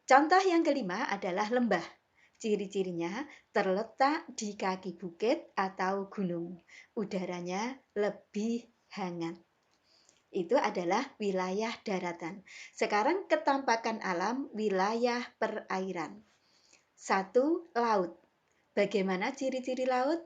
Contoh yang kelima adalah lembah. Ciri-cirinya terletak di kaki bukit atau gunung. Udaranya lebih hangat. Itu adalah wilayah daratan. Sekarang ketampakan alam wilayah perairan. 1. Laut. Bagaimana ciri-ciri laut?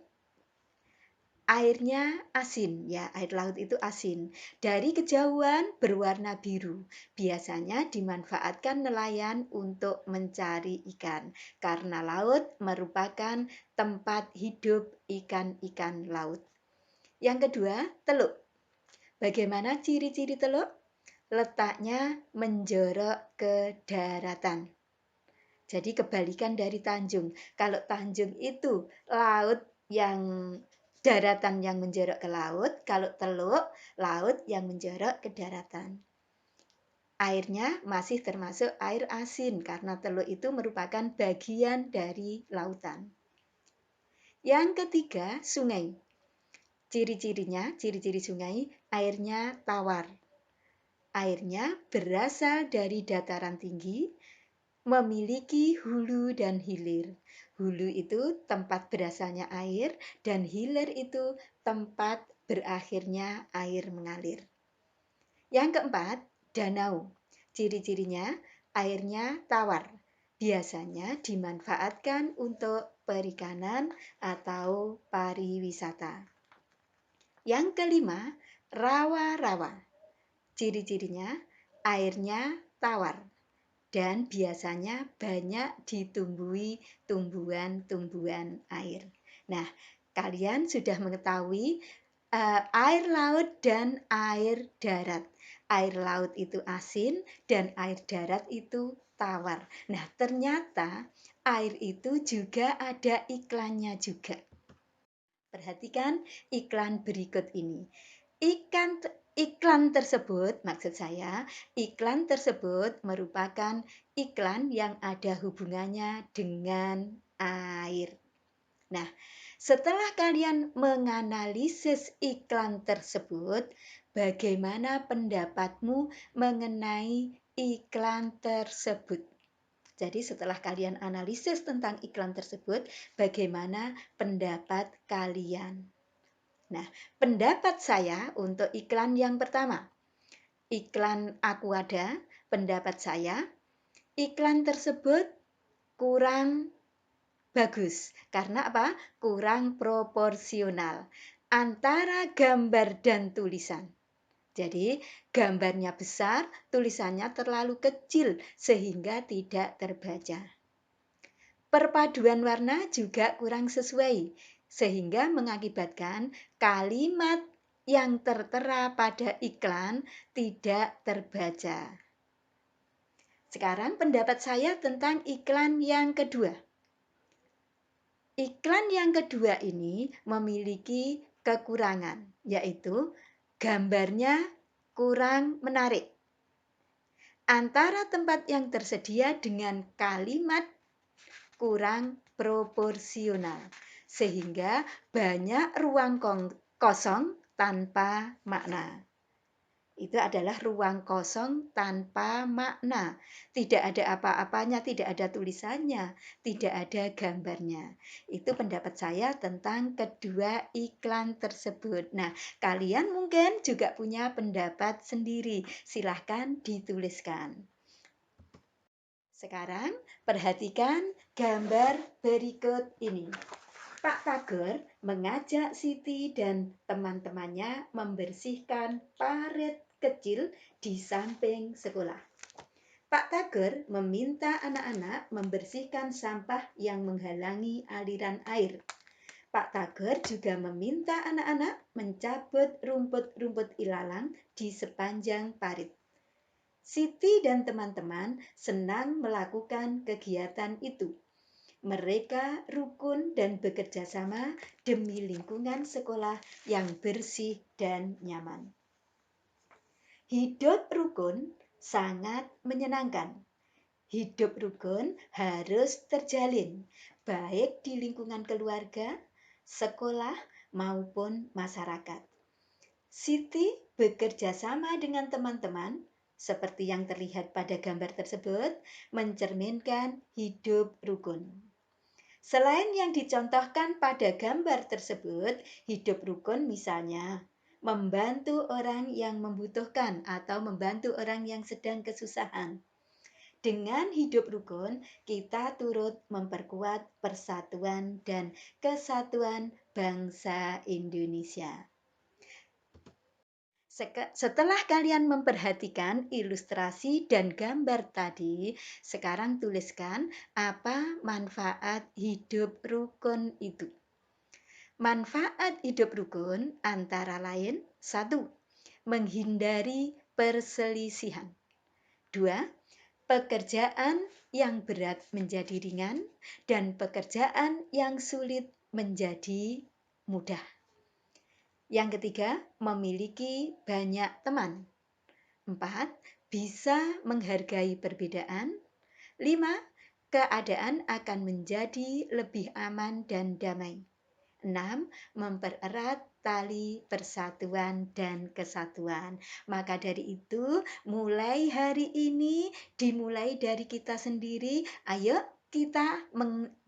Airnya asin, ya, air laut itu asin. Dari kejauhan berwarna biru. Biasanya dimanfaatkan nelayan untuk mencari ikan, karena laut merupakan tempat hidup ikan-ikan laut. Yang kedua, teluk. Bagaimana ciri-ciri teluk? Letaknya menjorok ke daratan. Jadi kebalikan dari tanjung. Kalau tanjung itu daratan yang menjorok ke laut, kalau teluk, laut yang menjorok ke daratan. Airnya masih termasuk air asin karena teluk itu merupakan bagian dari lautan. Yang ketiga, sungai. Ciri-cirinya, ciri-ciri sungai, airnya tawar. Airnya berasal dari dataran tinggi, memiliki hulu dan hilir. Hulu itu tempat berasalnya air dan hilir itu tempat berakhirnya air mengalir. Yang keempat, danau. Ciri-cirinya airnya tawar. Biasanya dimanfaatkan untuk perikanan atau pariwisata. Yang kelima, rawa-rawa. Ciri-cirinya airnya tawar. Dan biasanya banyak ditumbuhi tumbuhan-tumbuhan air. Nah, kalian sudah mengetahui air laut dan air darat. Air laut itu asin dan air darat itu tawar. Nah, ternyata air itu juga ada iklannya juga. Perhatikan iklan berikut ini. Iklan tersebut, maksud saya, iklan tersebut merupakan iklan yang ada hubungannya dengan air. Nah, setelah kalian menganalisis iklan tersebut, bagaimana pendapatmu mengenai iklan tersebut? Jadi setelah kalian analisis tentang iklan tersebut, bagaimana pendapat kalian? Nah, pendapat saya untuk iklan yang pertama, iklan Aquada, pendapat saya, iklan tersebut kurang bagus. Karena apa? Kurang proporsional antara gambar dan tulisan. Jadi, gambarnya besar, tulisannya terlalu kecil sehingga tidak terbaca. Perpaduan warna juga kurang sesuai, sehingga mengakibatkan kalimat yang tertera pada iklan tidak terbaca. Sekarang pendapat saya tentang iklan yang kedua. Iklan yang kedua ini memiliki kekurangan, yaitu gambarnya kurang menarik. Antara tempat yang tersedia dengan kalimat kurang proporsional, sehingga banyak ruang kosong tanpa makna. Itu adalah ruang kosong tanpa makna. Tidak ada apa-apanya, tidak ada tulisannya, tidak ada gambarnya. Itu pendapat saya tentang kedua iklan tersebut. Nah, kalian mungkin juga punya pendapat sendiri. Silahkan dituliskan. Sekarang perhatikan gambar berikut ini. Pak Tagor mengajak Siti dan teman-temannya membersihkan parit kecil di samping sekolah. Pak Tagor meminta anak-anak membersihkan sampah yang menghalangi aliran air. Pak Tagor juga meminta anak-anak mencabut rumput-rumput ilalang di sepanjang parit. Siti dan teman-teman senang melakukan kegiatan itu. Mereka rukun dan bekerja sama demi lingkungan sekolah yang bersih dan nyaman. Hidup rukun sangat menyenangkan. Hidup rukun harus terjalin, baik di lingkungan keluarga, sekolah, maupun masyarakat. Siti bekerja sama dengan teman-teman, seperti yang terlihat pada gambar tersebut, mencerminkan hidup rukun. Selain yang dicontohkan pada gambar tersebut, hidup rukun misalnya membantu orang yang membutuhkan atau membantu orang yang sedang kesusahan. Dengan hidup rukun, kita turut memperkuat persatuan dan kesatuan bangsa Indonesia. Setelah kalian memperhatikan ilustrasi dan gambar tadi, sekarang tuliskan apa manfaat hidup rukun itu. Manfaat hidup rukun antara lain: 1. Menghindari perselisihan. 2. Pekerjaan yang berat menjadi ringan dan pekerjaan yang sulit menjadi mudah. Yang ketiga, memiliki banyak teman. 4. Bisa menghargai perbedaan. 5. Keadaan akan menjadi lebih aman dan damai. 6. Mempererat tali persatuan dan kesatuan. Maka dari itu, mulai hari ini, dimulai dari kita sendiri, ayo kita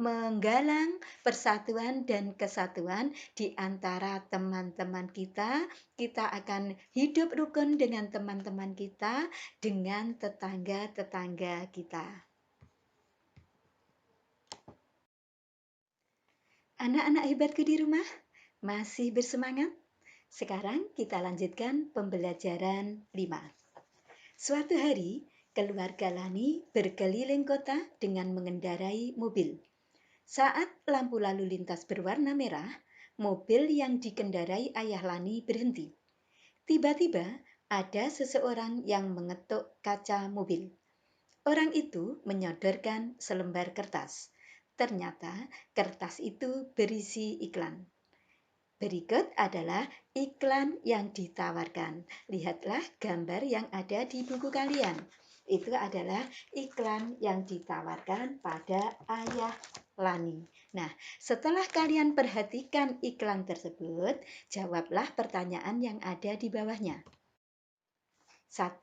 menggalang persatuan dan kesatuan di antara teman-teman kita. Kita akan hidup rukun dengan teman-teman kita, dengan tetangga-tetangga kita. Anak-anak hebatku di rumah, masih bersemangat? Sekarang kita lanjutkan pembelajaran 5. Suatu hari, keluarga Lani berkeliling kota dengan mengendarai mobil. Saat lampu lalu lintas berwarna merah, mobil yang dikendarai ayah Lani berhenti. Tiba-tiba ada seseorang yang mengetuk kaca mobil. Orang itu menyodorkan selembar kertas. Ternyata kertas itu berisi iklan. Berikut adalah iklan yang ditawarkan. Lihatlah gambar yang ada di buku kalian. Itu adalah iklan yang ditawarkan pada ayah Lani. Nah, setelah kalian perhatikan iklan tersebut, jawablah pertanyaan yang ada di bawahnya. 1.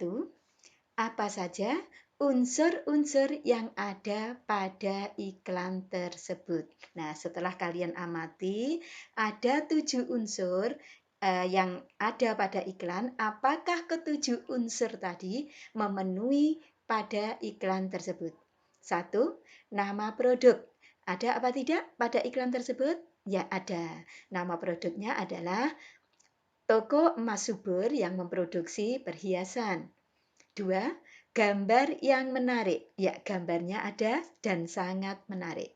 Apa saja unsur-unsur yang ada pada iklan tersebut? Nah, setelah kalian amati, ada 7 unsur yang ada pada iklan. Apakah ke-7 unsur tadi memenuhi pada iklan tersebut? 1. Nama produk. Ada apa tidak pada iklan tersebut? Ya, ada. Nama produknya adalah Toko Emas Subur yang memproduksi perhiasan. 2. Gambar yang menarik. Ya, gambarnya ada dan sangat menarik.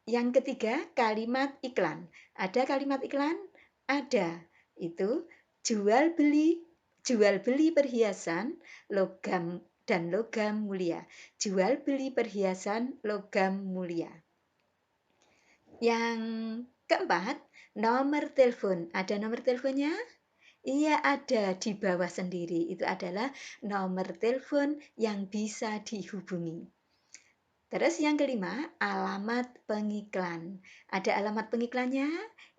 Yang ketiga, kalimat iklan. Ada kalimat iklan? Ada. Itu jual beli perhiasan logam dan logam mulia. Jual beli perhiasan logam mulia. Yang keempat, nomor telepon. Ada nomor teleponnya? Iya, ada di bawah sendiri. Itu adalah nomor telepon yang bisa dihubungi. Terus yang kelima, alamat pengiklan. Ada alamat pengiklannya?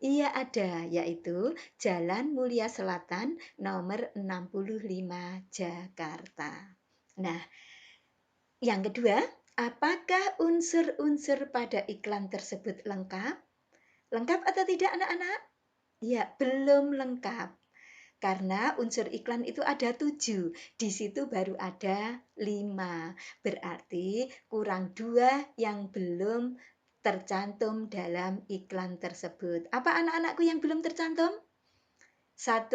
Iya ada, yaitu Jalan Mulia Selatan nomor 65 Jakarta. Nah, yang kedua, apakah unsur-unsur pada iklan tersebut lengkap? Lengkap atau tidak anak-anak? Ya, belum lengkap. Karena unsur iklan itu ada 7, di situ baru ada 5. Berarti kurang 2 yang belum tercantum dalam iklan tersebut. Apa anak-anakku yang belum tercantum? 1,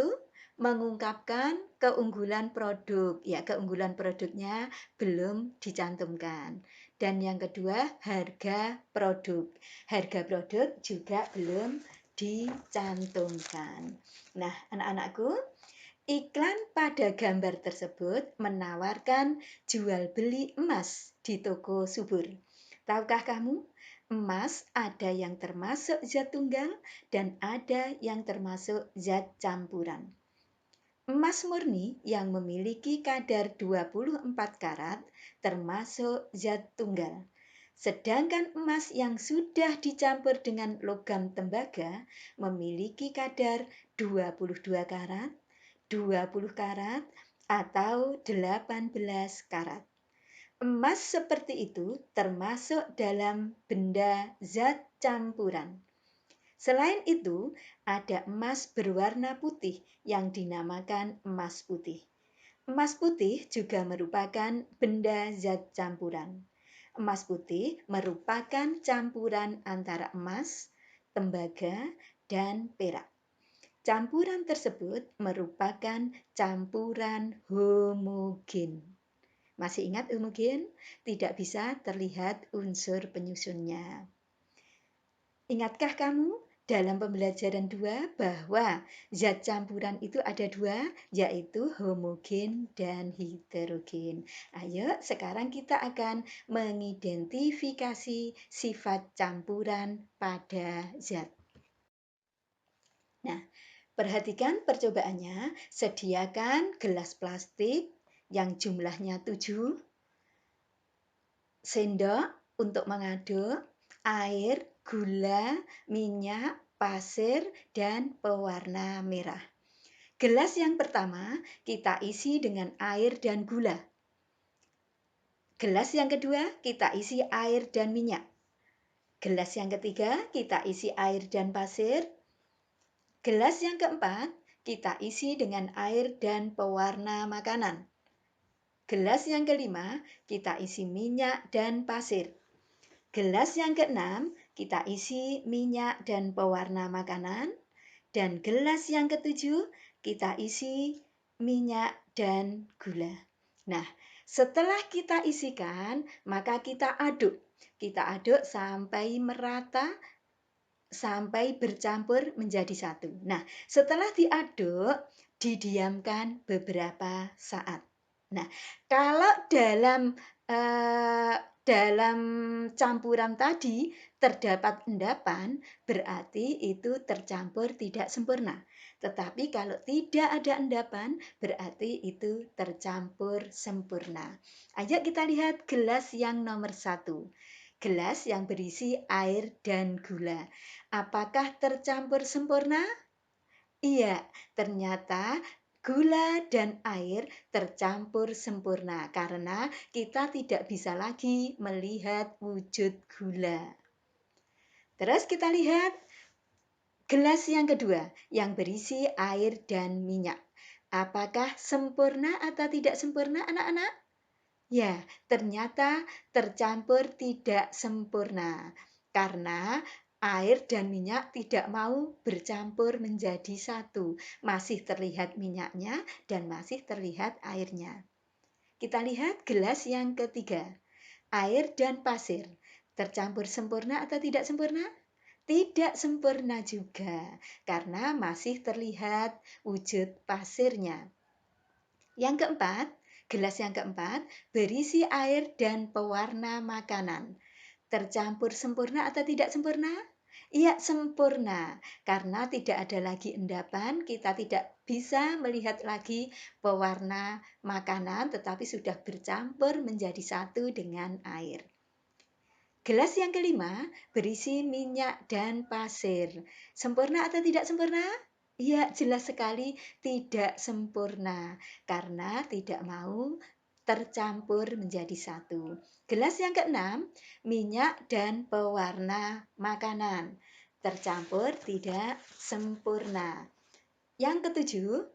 mengungkapkan keunggulan produk. Ya, keunggulan produknya belum dicantumkan. Dan yang kedua, harga produk. Harga produk juga belum dicantumkan. Nah, anak-anakku, iklan pada gambar tersebut menawarkan jual beli emas di toko subur. Tahukah kamu, emas ada yang termasuk zat tunggal dan ada yang termasuk zat campuran. Emas murni yang memiliki kadar 24 karat termasuk zat tunggal. Sedangkan emas yang sudah dicampur dengan logam tembaga memiliki kadar 22 karat, 20 karat, atau 18 karat. Emas seperti itu termasuk dalam benda zat campuran. Selain itu, ada emas berwarna putih yang dinamakan emas putih. Emas putih juga merupakan benda zat campuran. Emas putih merupakan campuran antara emas, tembaga, dan perak. Campuran tersebut merupakan campuran homogen. Masih ingat homogen? Tidak bisa terlihat unsur penyusunnya. Ingatkah kamu dalam pembelajaran 2 bahwa zat campuran itu ada 2, yaitu homogen dan heterogen. Ayo, sekarang kita akan mengidentifikasi sifat campuran pada zat. Nah, perhatikan percobaannya. Sediakan gelas plastik yang jumlahnya 7, sendok untuk mengaduk, air, gula, minyak, pasir, dan pewarna merah. Gelas yang pertama kita isi dengan air dan gula. Gelas yang kedua kita isi air dan minyak. Gelas yang ketiga kita isi air dan pasir. Gelas yang keempat kita isi dengan air dan pewarna makanan. Gelas yang kelima kita isi minyak dan pasir. Gelas yang keenam kita isi minyak dan pewarna makanan. Dan gelas yang ketujuh kita isi minyak dan gula. Nah, setelah kita isikan, maka kita aduk. Kita aduk sampai merata, sampai bercampur menjadi satu. Nah, setelah diaduk, didiamkan beberapa saat. Nah, kalau dalam campuran tadi terdapat endapan, berarti itu tercampur tidak sempurna. Tetapi kalau tidak ada endapan, berarti itu tercampur sempurna. Ayo kita lihat gelas yang nomor 1. Gelas yang berisi air dan gula. Apakah tercampur sempurna? Iya, ternyata gula dan air tercampur sempurna karena kita tidak bisa lagi melihat wujud gula. Terus kita lihat gelas yang kedua yang berisi air dan minyak. Apakah sempurna atau tidak sempurna anak-anak? Ya, ternyata tercampur tidak sempurna karena air dan minyak tidak mau bercampur menjadi satu. Masih terlihat minyaknya dan masih terlihat airnya. Kita lihat gelas yang ketiga. Air dan pasir. Tercampur sempurna atau tidak sempurna? Tidak sempurna juga, karena masih terlihat wujud pasirnya. Yang keempat, Gelas yang keempat berisi air dan pewarna makanan. Tercampur sempurna atau tidak sempurna? Iya, sempurna. Karena tidak ada lagi endapan, kita tidak bisa melihat lagi pewarna makanan, tetapi sudah bercampur menjadi satu dengan air. Gelas yang kelima berisi minyak dan pasir. Sempurna atau tidak sempurna? Iya, jelas sekali tidak sempurna karena tidak mau tercampur menjadi satu. Gelas yang keenam, minyak dan pewarna makanan. Tercampur tidak sempurna. Yang ketujuh,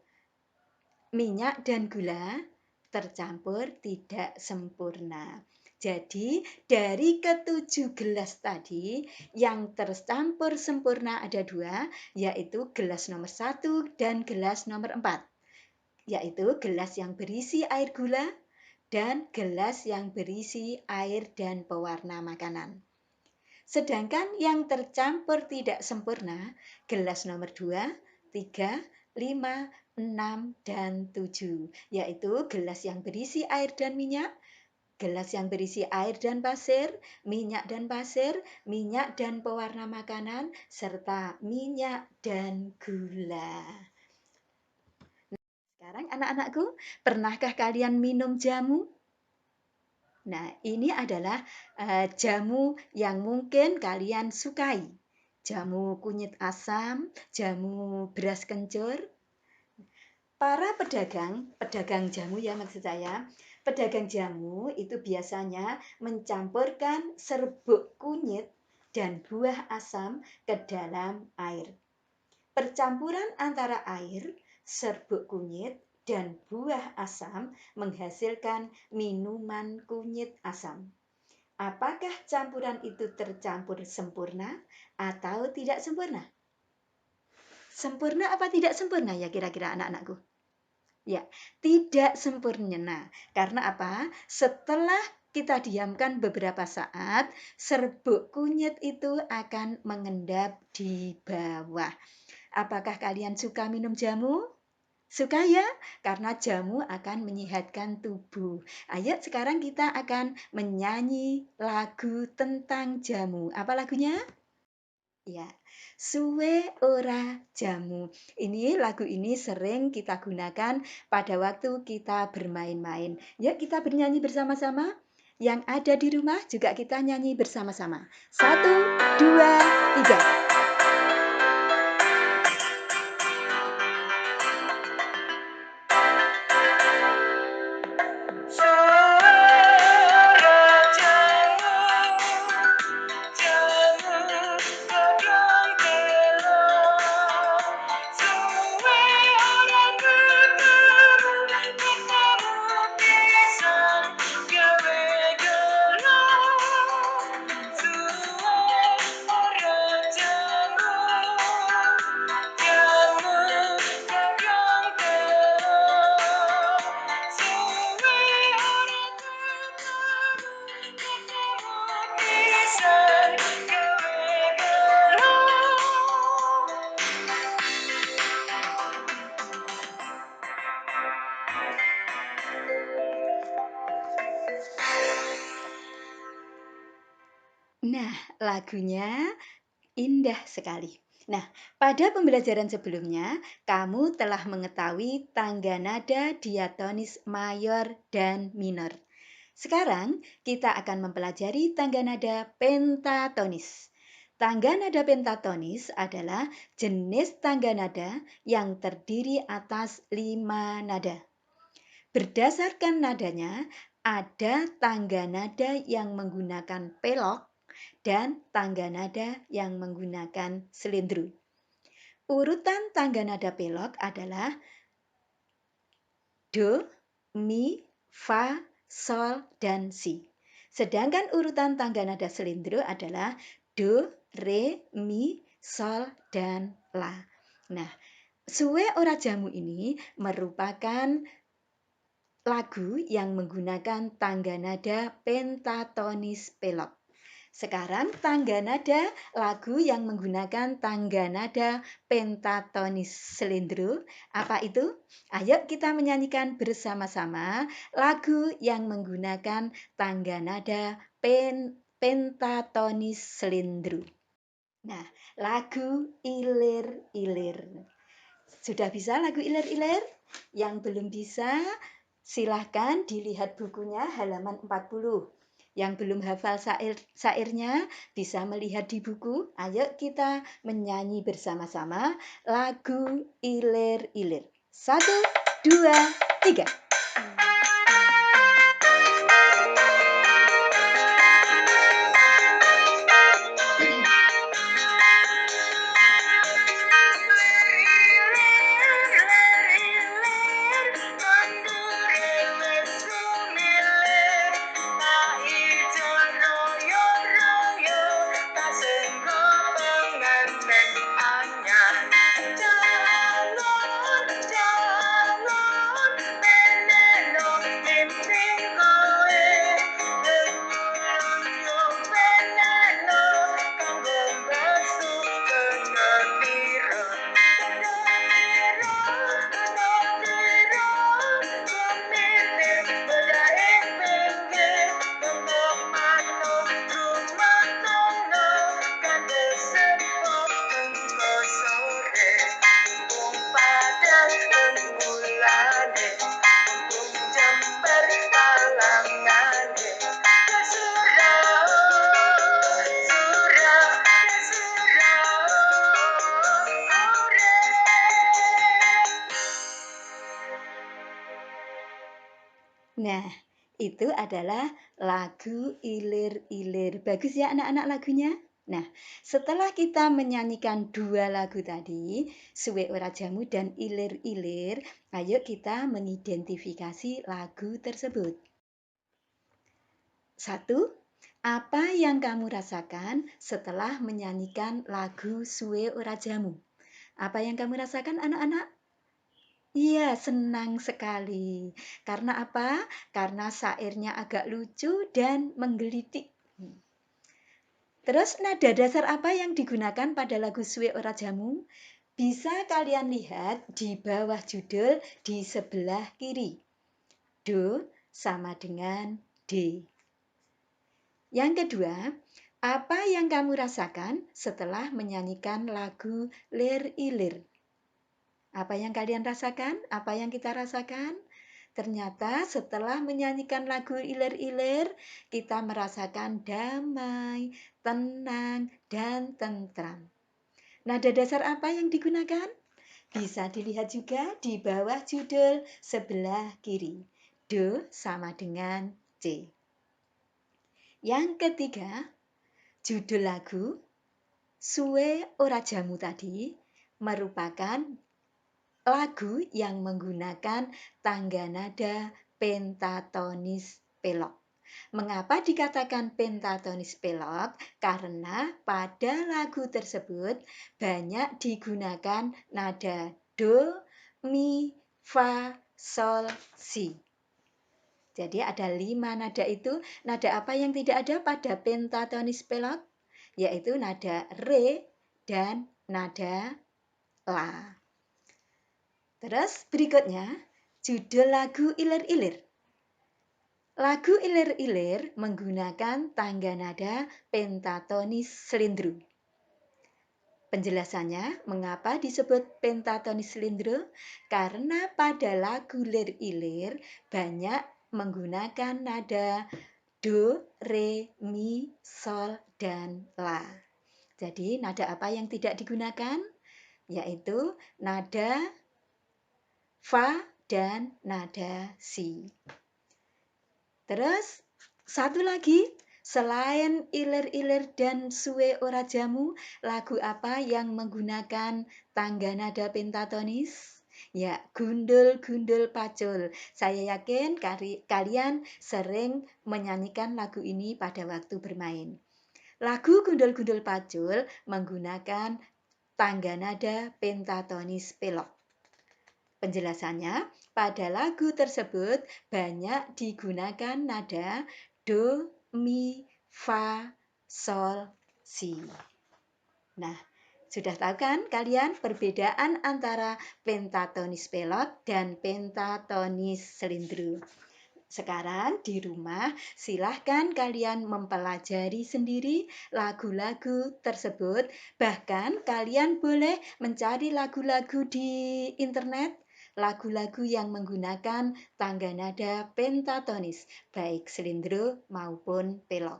minyak dan gula tercampur tidak sempurna. Jadi dari ketujuh gelas tadi yang tercampur sempurna ada dua, yaitu gelas nomor 1 dan gelas nomor 4. Yaitu gelas yang berisi air gula dan gelas yang berisi air dan pewarna makanan. Sedangkan yang tercampur tidak sempurna, gelas nomor 2, 3, 5, 6, dan 7, yaitu gelas yang berisi air dan minyak, gelas yang berisi air dan pasir, minyak dan pasir, minyak dan pewarna makanan, serta minyak dan gula. Sekarang anak-anakku, pernahkah kalian minum jamu? Nah, ini adalah jamu yang mungkin kalian sukai. Jamu kunyit asam, jamu beras kencur. Para pedagang jamu ya maksud saya, pedagang jamu itu biasanya mencampurkan serbuk kunyit dan buah asam ke dalam air. Percampuran antara air, serbuk kunyit, dan buah asam menghasilkan minuman kunyit asam. Apakah campuran itu tercampur sempurna atau tidak sempurna? Sempurna apa tidak sempurna ya kira-kira anak-anakku? Ya, tidak sempurna. Karena apa? Setelah kita diamkan beberapa saat, serbuk kunyit itu akan mengendap di bawah. Apakah kalian suka minum jamu? Suka ya? Karena jamu akan menyehatkan tubuh. Ayo sekarang kita akan menyanyi lagu tentang jamu. Apa lagunya? Ya, Suwe Ora Jamu. Lagu ini sering kita gunakan pada waktu kita bermain-main. Yuk kita bernyanyi bersama-sama. Yang ada di rumah juga kita nyanyi bersama-sama. 1, 2, 3. Nah, lagunya indah sekali. Nah, pada pembelajaran sebelumnya, kamu telah mengetahui tangga nada diatonis mayor dan minor. Sekarang, kita akan mempelajari tangga nada pentatonis. Tangga nada pentatonis adalah jenis tangga nada yang terdiri atas 5 nada. Berdasarkan nadanya, ada tangga nada yang menggunakan pelok dan tangga nada yang menggunakan selendru. Urutan tangga nada pelok adalah do, mi, fa, sol, dan si. Sedangkan urutan tangga nada selendru adalah do, re, mi, sol, dan la. Nah, Suwe Ora Jamu ini merupakan lagu yang menggunakan tangga nada pentatonis pelok. Sekarang tangga nada lagu yang menggunakan tangga nada pentatonis selendro. Apa itu? Ayo kita menyanyikan bersama-sama lagu yang menggunakan tangga nada pentatonis selendro. Nah, lagu ilir-ilir. Sudah bisa lagu ilir-ilir? Yang belum bisa, silahkan dilihat bukunya halaman 40. Yang belum hafal syairnya bisa melihat di buku. Ayo kita menyanyi bersama-sama lagu ilir-ilir. 1, 2, 3. Nah, itu adalah lagu ilir-ilir. Bagus ya anak-anak lagunya? Nah, setelah kita menyanyikan dua lagu tadi, Suwe Ora Jamu dan Ilir-ilir, ayo kita mengidentifikasi lagu tersebut. 1. Apa yang kamu rasakan setelah menyanyikan lagu Suwe Ora Jamu? Apa yang kamu rasakan anak-anak? Iya, senang sekali. Karena apa? Karena syairnya agak lucu dan menggelitik. Terus nada dasar apa yang digunakan pada lagu Suwe Ora Jamu? Bisa kalian lihat di bawah judul di sebelah kiri. Do sama dengan D. Yang kedua, apa yang kamu rasakan setelah menyanyikan lagu Lir-ilir? Apa yang kalian rasakan? Apa yang kita rasakan? Ternyata setelah menyanyikan lagu ilir-ilir, kita merasakan damai, tenang, dan tentram. Nada dasar apa yang digunakan? Bisa dilihat juga di bawah judul sebelah kiri. Do sama dengan C. Yang ketiga, judul lagu Suwe Ora Jamu tadi merupakan lagu yang menggunakan tangga nada pentatonis pelok. Mengapa dikatakan pentatonis pelok? Karena pada lagu tersebut banyak digunakan nada do, mi, fa, sol, si. Jadi ada 5 nada itu. Nada apa yang tidak ada pada pentatonis pelok? Yaitu nada re dan nada la. Terus berikutnya, judul lagu ilir-ilir. Lagu ilir-ilir menggunakan tangga nada pentatonis selindro. Penjelasannya, mengapa disebut pentatonis selindro? Karena pada lagu lir-ilir banyak menggunakan nada do, re, mi, sol, dan la. Jadi nada apa yang tidak digunakan? Yaitu nada fa dan nada si. Terus satu lagi, selain ilir-ilir dan Suwe Ora Jamu, lagu apa yang menggunakan tangga nada pentatonis? Ya, Gundul-Gundul Pacul. Saya yakin kalian sering menyanyikan lagu ini pada waktu bermain. Lagu Gundul-Gundul Pacul menggunakan tangga nada pentatonis pelok. Penjelasannya, pada lagu tersebut banyak digunakan nada do, mi, fa, sol, si. Nah, sudah tahu kan kalian perbedaan antara pentatonis pelot dan pentatonis selindro? Sekarang di rumah silahkan kalian mempelajari sendiri lagu-lagu tersebut. Bahkan kalian boleh mencari lagu-lagu di internet, lagu-lagu yang menggunakan tangga nada pentatonis, baik selindro maupun pelot.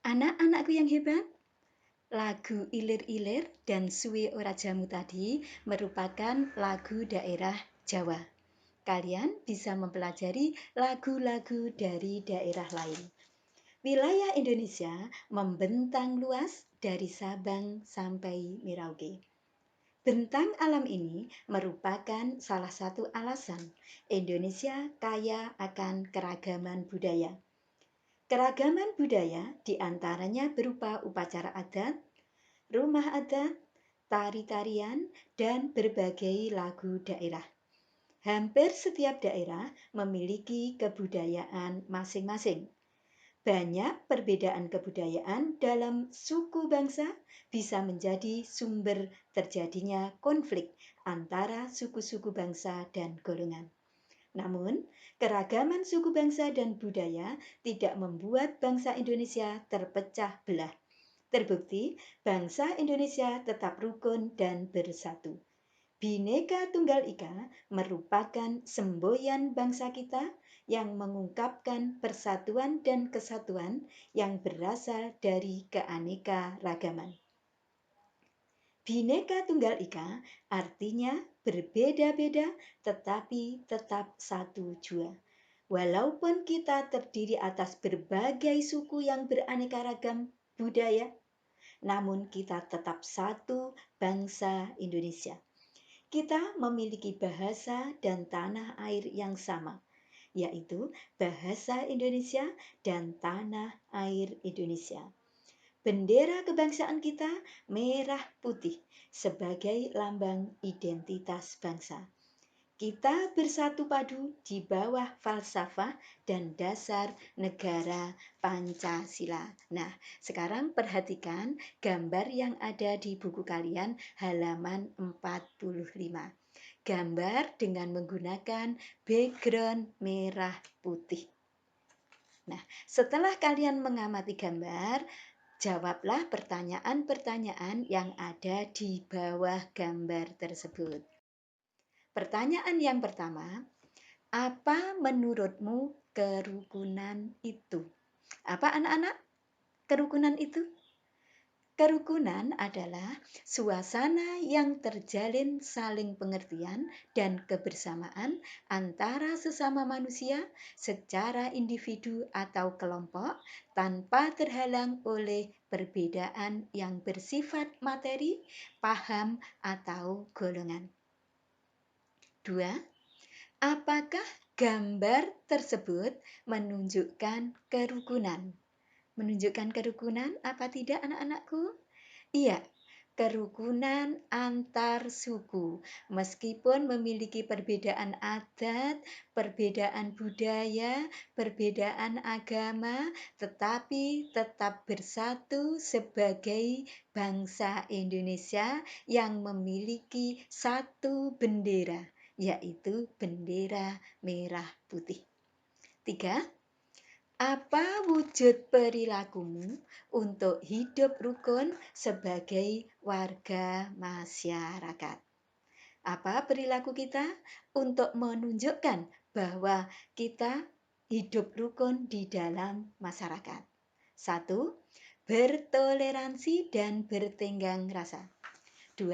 Anak-anakku yang hebat, lagu Ilir-Ilir dan Suwe Ora Jamu tadi merupakan lagu daerah Jawa. Kalian bisa mempelajari lagu-lagu dari daerah lain. Wilayah Indonesia membentang luas dari Sabang sampai Merauke. Bentang alam ini merupakan salah satu alasan Indonesia kaya akan keragaman budaya. Keragaman budaya diantaranya berupa upacara adat, rumah adat, tari-tarian, dan berbagai lagu daerah. Hampir setiap daerah memiliki kebudayaan masing-masing. Banyak perbedaan kebudayaan dalam suku bangsa bisa menjadi sumber terjadinya konflik antara suku-suku bangsa dan golongan. Namun, keragaman suku bangsa dan budaya tidak membuat bangsa Indonesia terpecah belah. Terbukti, bangsa Indonesia tetap rukun dan bersatu. Bhinneka Tunggal Ika merupakan semboyan bangsa kita yang mengungkapkan persatuan dan kesatuan yang berasal dari keanekaragaman. Bhinneka Tunggal Ika artinya berbeda-beda tetapi tetap satu jua. Walaupun kita terdiri atas berbagai suku yang beraneka ragam budaya, namun kita tetap satu bangsa Indonesia. Kita memiliki bahasa dan tanah air yang sama, yaitu bahasa Indonesia dan tanah air Indonesia. Bendera kebangsaan kita merah putih sebagai lambang identitas bangsa. Kita bersatu padu di bawah falsafah dan dasar negara Pancasila. Nah, sekarang perhatikan gambar yang ada di buku kalian halaman 45. Gambar dengan menggunakan background merah putih. Nah, setelah kalian mengamati gambar, jawablah pertanyaan-pertanyaan yang ada di bawah gambar tersebut. Pertanyaan yang pertama, apa menurutmu kerukunan itu? Apa anak-anak kerukunan itu? Kerukunan adalah suasana yang terjalin saling pengertian dan kebersamaan antara sesama manusia secara individu atau kelompok tanpa terhalang oleh perbedaan yang bersifat materi, paham, atau golongan. 2. Apakah gambar tersebut menunjukkan kerukunan? Menunjukkan kerukunan apa tidak anak-anakku? Iya, kerukunan antar suku. Meskipun memiliki perbedaan adat, perbedaan budaya, perbedaan agama, tetapi tetap bersatu sebagai bangsa Indonesia yang memiliki satu bendera, yaitu bendera merah putih. 3. Apa wujud perilakumu untuk hidup rukun sebagai warga masyarakat? Apa perilaku kita untuk menunjukkan bahwa kita hidup rukun di dalam masyarakat? 1. Bertoleransi dan bertenggang rasa. 2.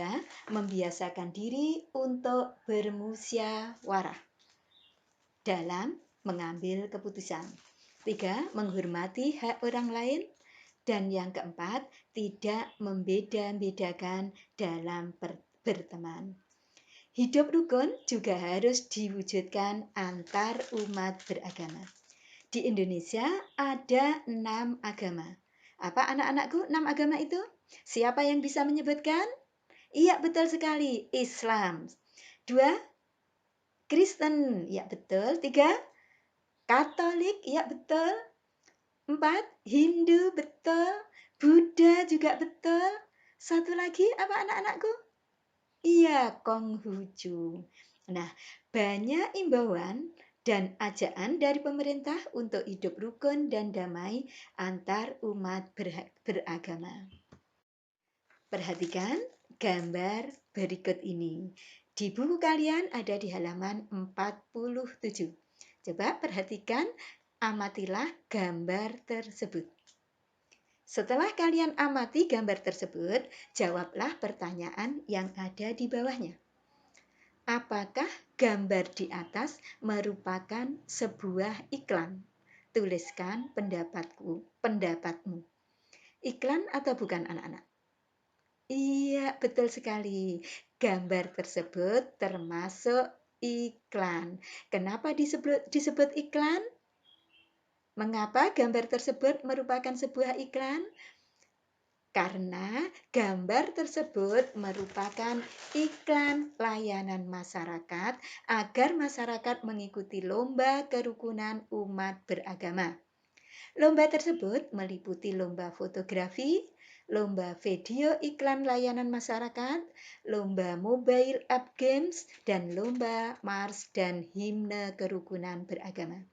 Membiasakan diri untuk bermusyawarah dalam mengambil keputusan. 3. Menghormati hak orang lain. Dan yang keempat, tidak membeda-bedakan dalam berteman. Hidup rukun juga harus diwujudkan antar umat beragama. Di Indonesia ada 6 agama. Apa anak-anakku 6 agama itu? Siapa yang bisa menyebutkan? Iya, betul sekali, Islam. 2. Kristen, ya betul. 3. Katolik, ya betul. 4, Hindu, betul. Buddha juga betul. Satu lagi apa anak-anakku? Iya, Konghucu. Nah, banyak imbauan dan ajaan dari pemerintah untuk hidup rukun dan damai antar umat beragama. Perhatikan gambar berikut ini. Di buku kalian ada di halaman 47. Coba perhatikan, amatilah gambar tersebut. Setelah kalian amati gambar tersebut, jawablah pertanyaan yang ada di bawahnya. Apakah gambar di atas merupakan sebuah iklan? Tuliskan pendapatmu. Iklan atau bukan anak-anak? Iya, betul sekali. Gambar tersebut termasuk iklan. Kenapa disebut iklan? Mengapa gambar tersebut merupakan sebuah iklan? Karena gambar tersebut merupakan iklan layanan masyarakat agar masyarakat mengikuti lomba kerukunan umat beragama. Lomba tersebut meliputi lomba fotografi, lomba video iklan layanan masyarakat, lomba mobile app games, dan lomba mars dan himne kerukunan beragama.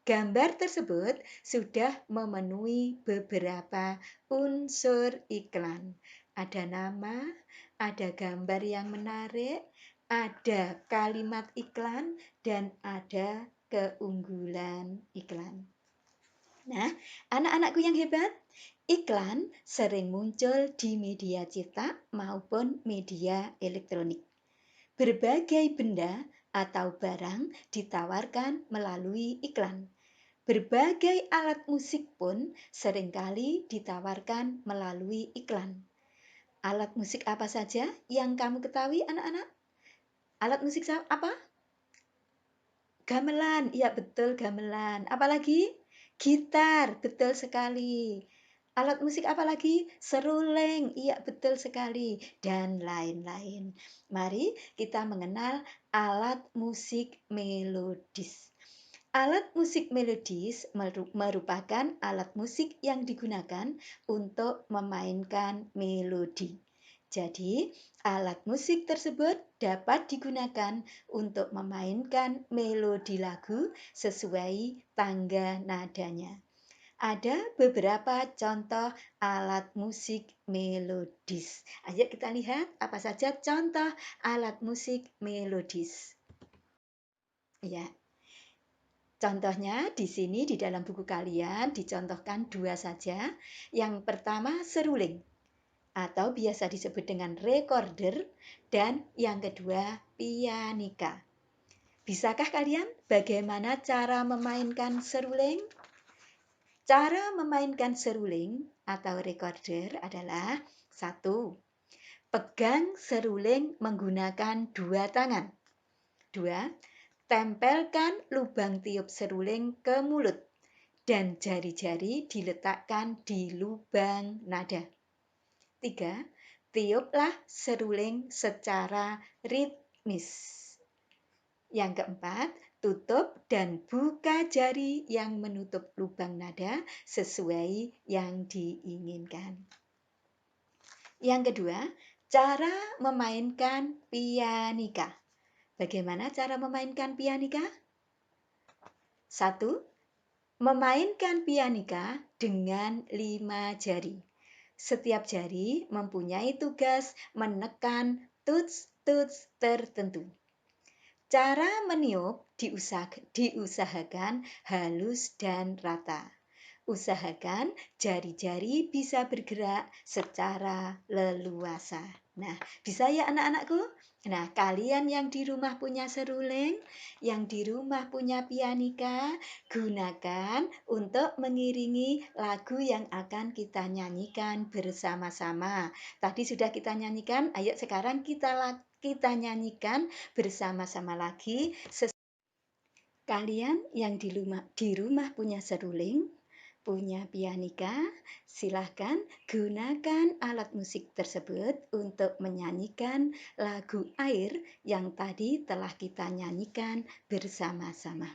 Gambar tersebut sudah memenuhi beberapa unsur iklan. Ada nama, ada gambar yang menarik, ada kalimat iklan, dan ada keunggulan iklan. Nah, anak-anakku yang hebat, iklan sering muncul di media cetak maupun media elektronik. Berbagai benda atau barang ditawarkan melalui iklan. Berbagai alat musik pun seringkali ditawarkan melalui iklan. Alat musik apa saja yang kamu ketahui, anak-anak? Alat musik apa? Gamelan, iya betul, gamelan. Apalagi? Gitar, betul sekali. Alat musik apa lagi? Seruling, iya betul sekali. Dan lain-lain. Mari kita mengenal alat musik melodis. Alat musik melodis merupakan alat musik yang digunakan untuk memainkan melodi. Jadi, alat musik tersebut dapat digunakan untuk memainkan melodi lagu sesuai tangga nadanya. Ada beberapa contoh alat musik melodis. Ayo kita lihat apa saja contoh alat musik melodis. Ya. Contohnya di sini di dalam buku kalian dicontohkan 2 saja. Yang pertama seruling atau biasa disebut dengan recorder, dan yang kedua pianika. Bisakah kalian bagaimana cara memainkan seruling? Cara memainkan seruling atau recorder adalah 1. Pegang seruling menggunakan 2 tangan. 2. Tempelkan lubang tiup seruling ke mulut dan jari-jari diletakkan di lubang nada. 3. Tiuplah seruling secara ritmis. Yang keempat, tutup dan buka jari yang menutup lubang nada sesuai yang diinginkan. Yang kedua, cara memainkan pianika. Bagaimana cara memainkan pianika? 1. Memainkan pianika dengan 5 jari. Setiap jari mempunyai tugas menekan tuts-tuts tertentu. Cara meniup diusahakan halus dan rata. Usahakan jari-jari bisa bergerak secara leluasa. Nah, bisa ya anak-anakku? Nah, kalian yang di rumah punya seruling, yang di rumah punya pianika, gunakan untuk mengiringi lagu yang akan kita nyanyikan bersama-sama. Tadi sudah kita nyanyikan, ayo sekarang kita nyanyikan bersama-sama lagi. Kalian yang di rumah punya seruling, punya pianika, silahkan gunakan alat musik tersebut untuk menyanyikan lagu air yang tadi telah kita nyanyikan bersama-sama.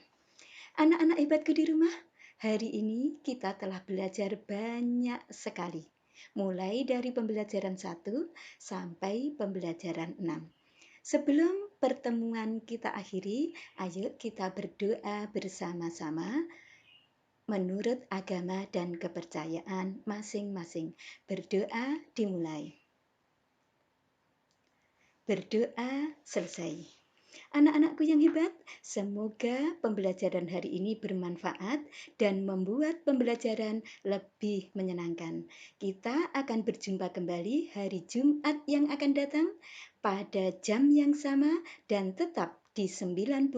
Anak-anak hebatku di rumah, hari ini kita telah belajar banyak sekali. Mulai dari pembelajaran 1 sampai pembelajaran 6. Sebelum pertemuan kita akhiri, ayo kita berdoa bersama-sama menurut agama dan kepercayaan masing-masing. Berdoa dimulai. Berdoa selesai. Anak-anakku yang hebat, semoga pembelajaran hari ini bermanfaat dan membuat pembelajaran lebih menyenangkan. Kita akan berjumpa kembali hari Jumat yang akan datang pada jam yang sama dan tetap di 90,1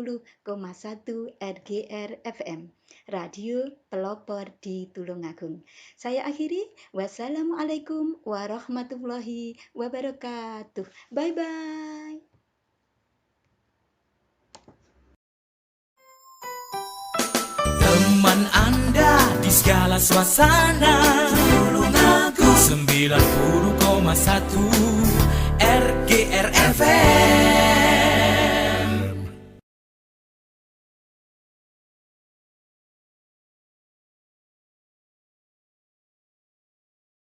RGR FM, Radio Pelopor di Tulungagung. Saya akhiri, wassalamualaikum warahmatullahi wabarakatuh. Bye-bye. Teman Anda di segala suasana, Tulungagung 90,1 RGR FM.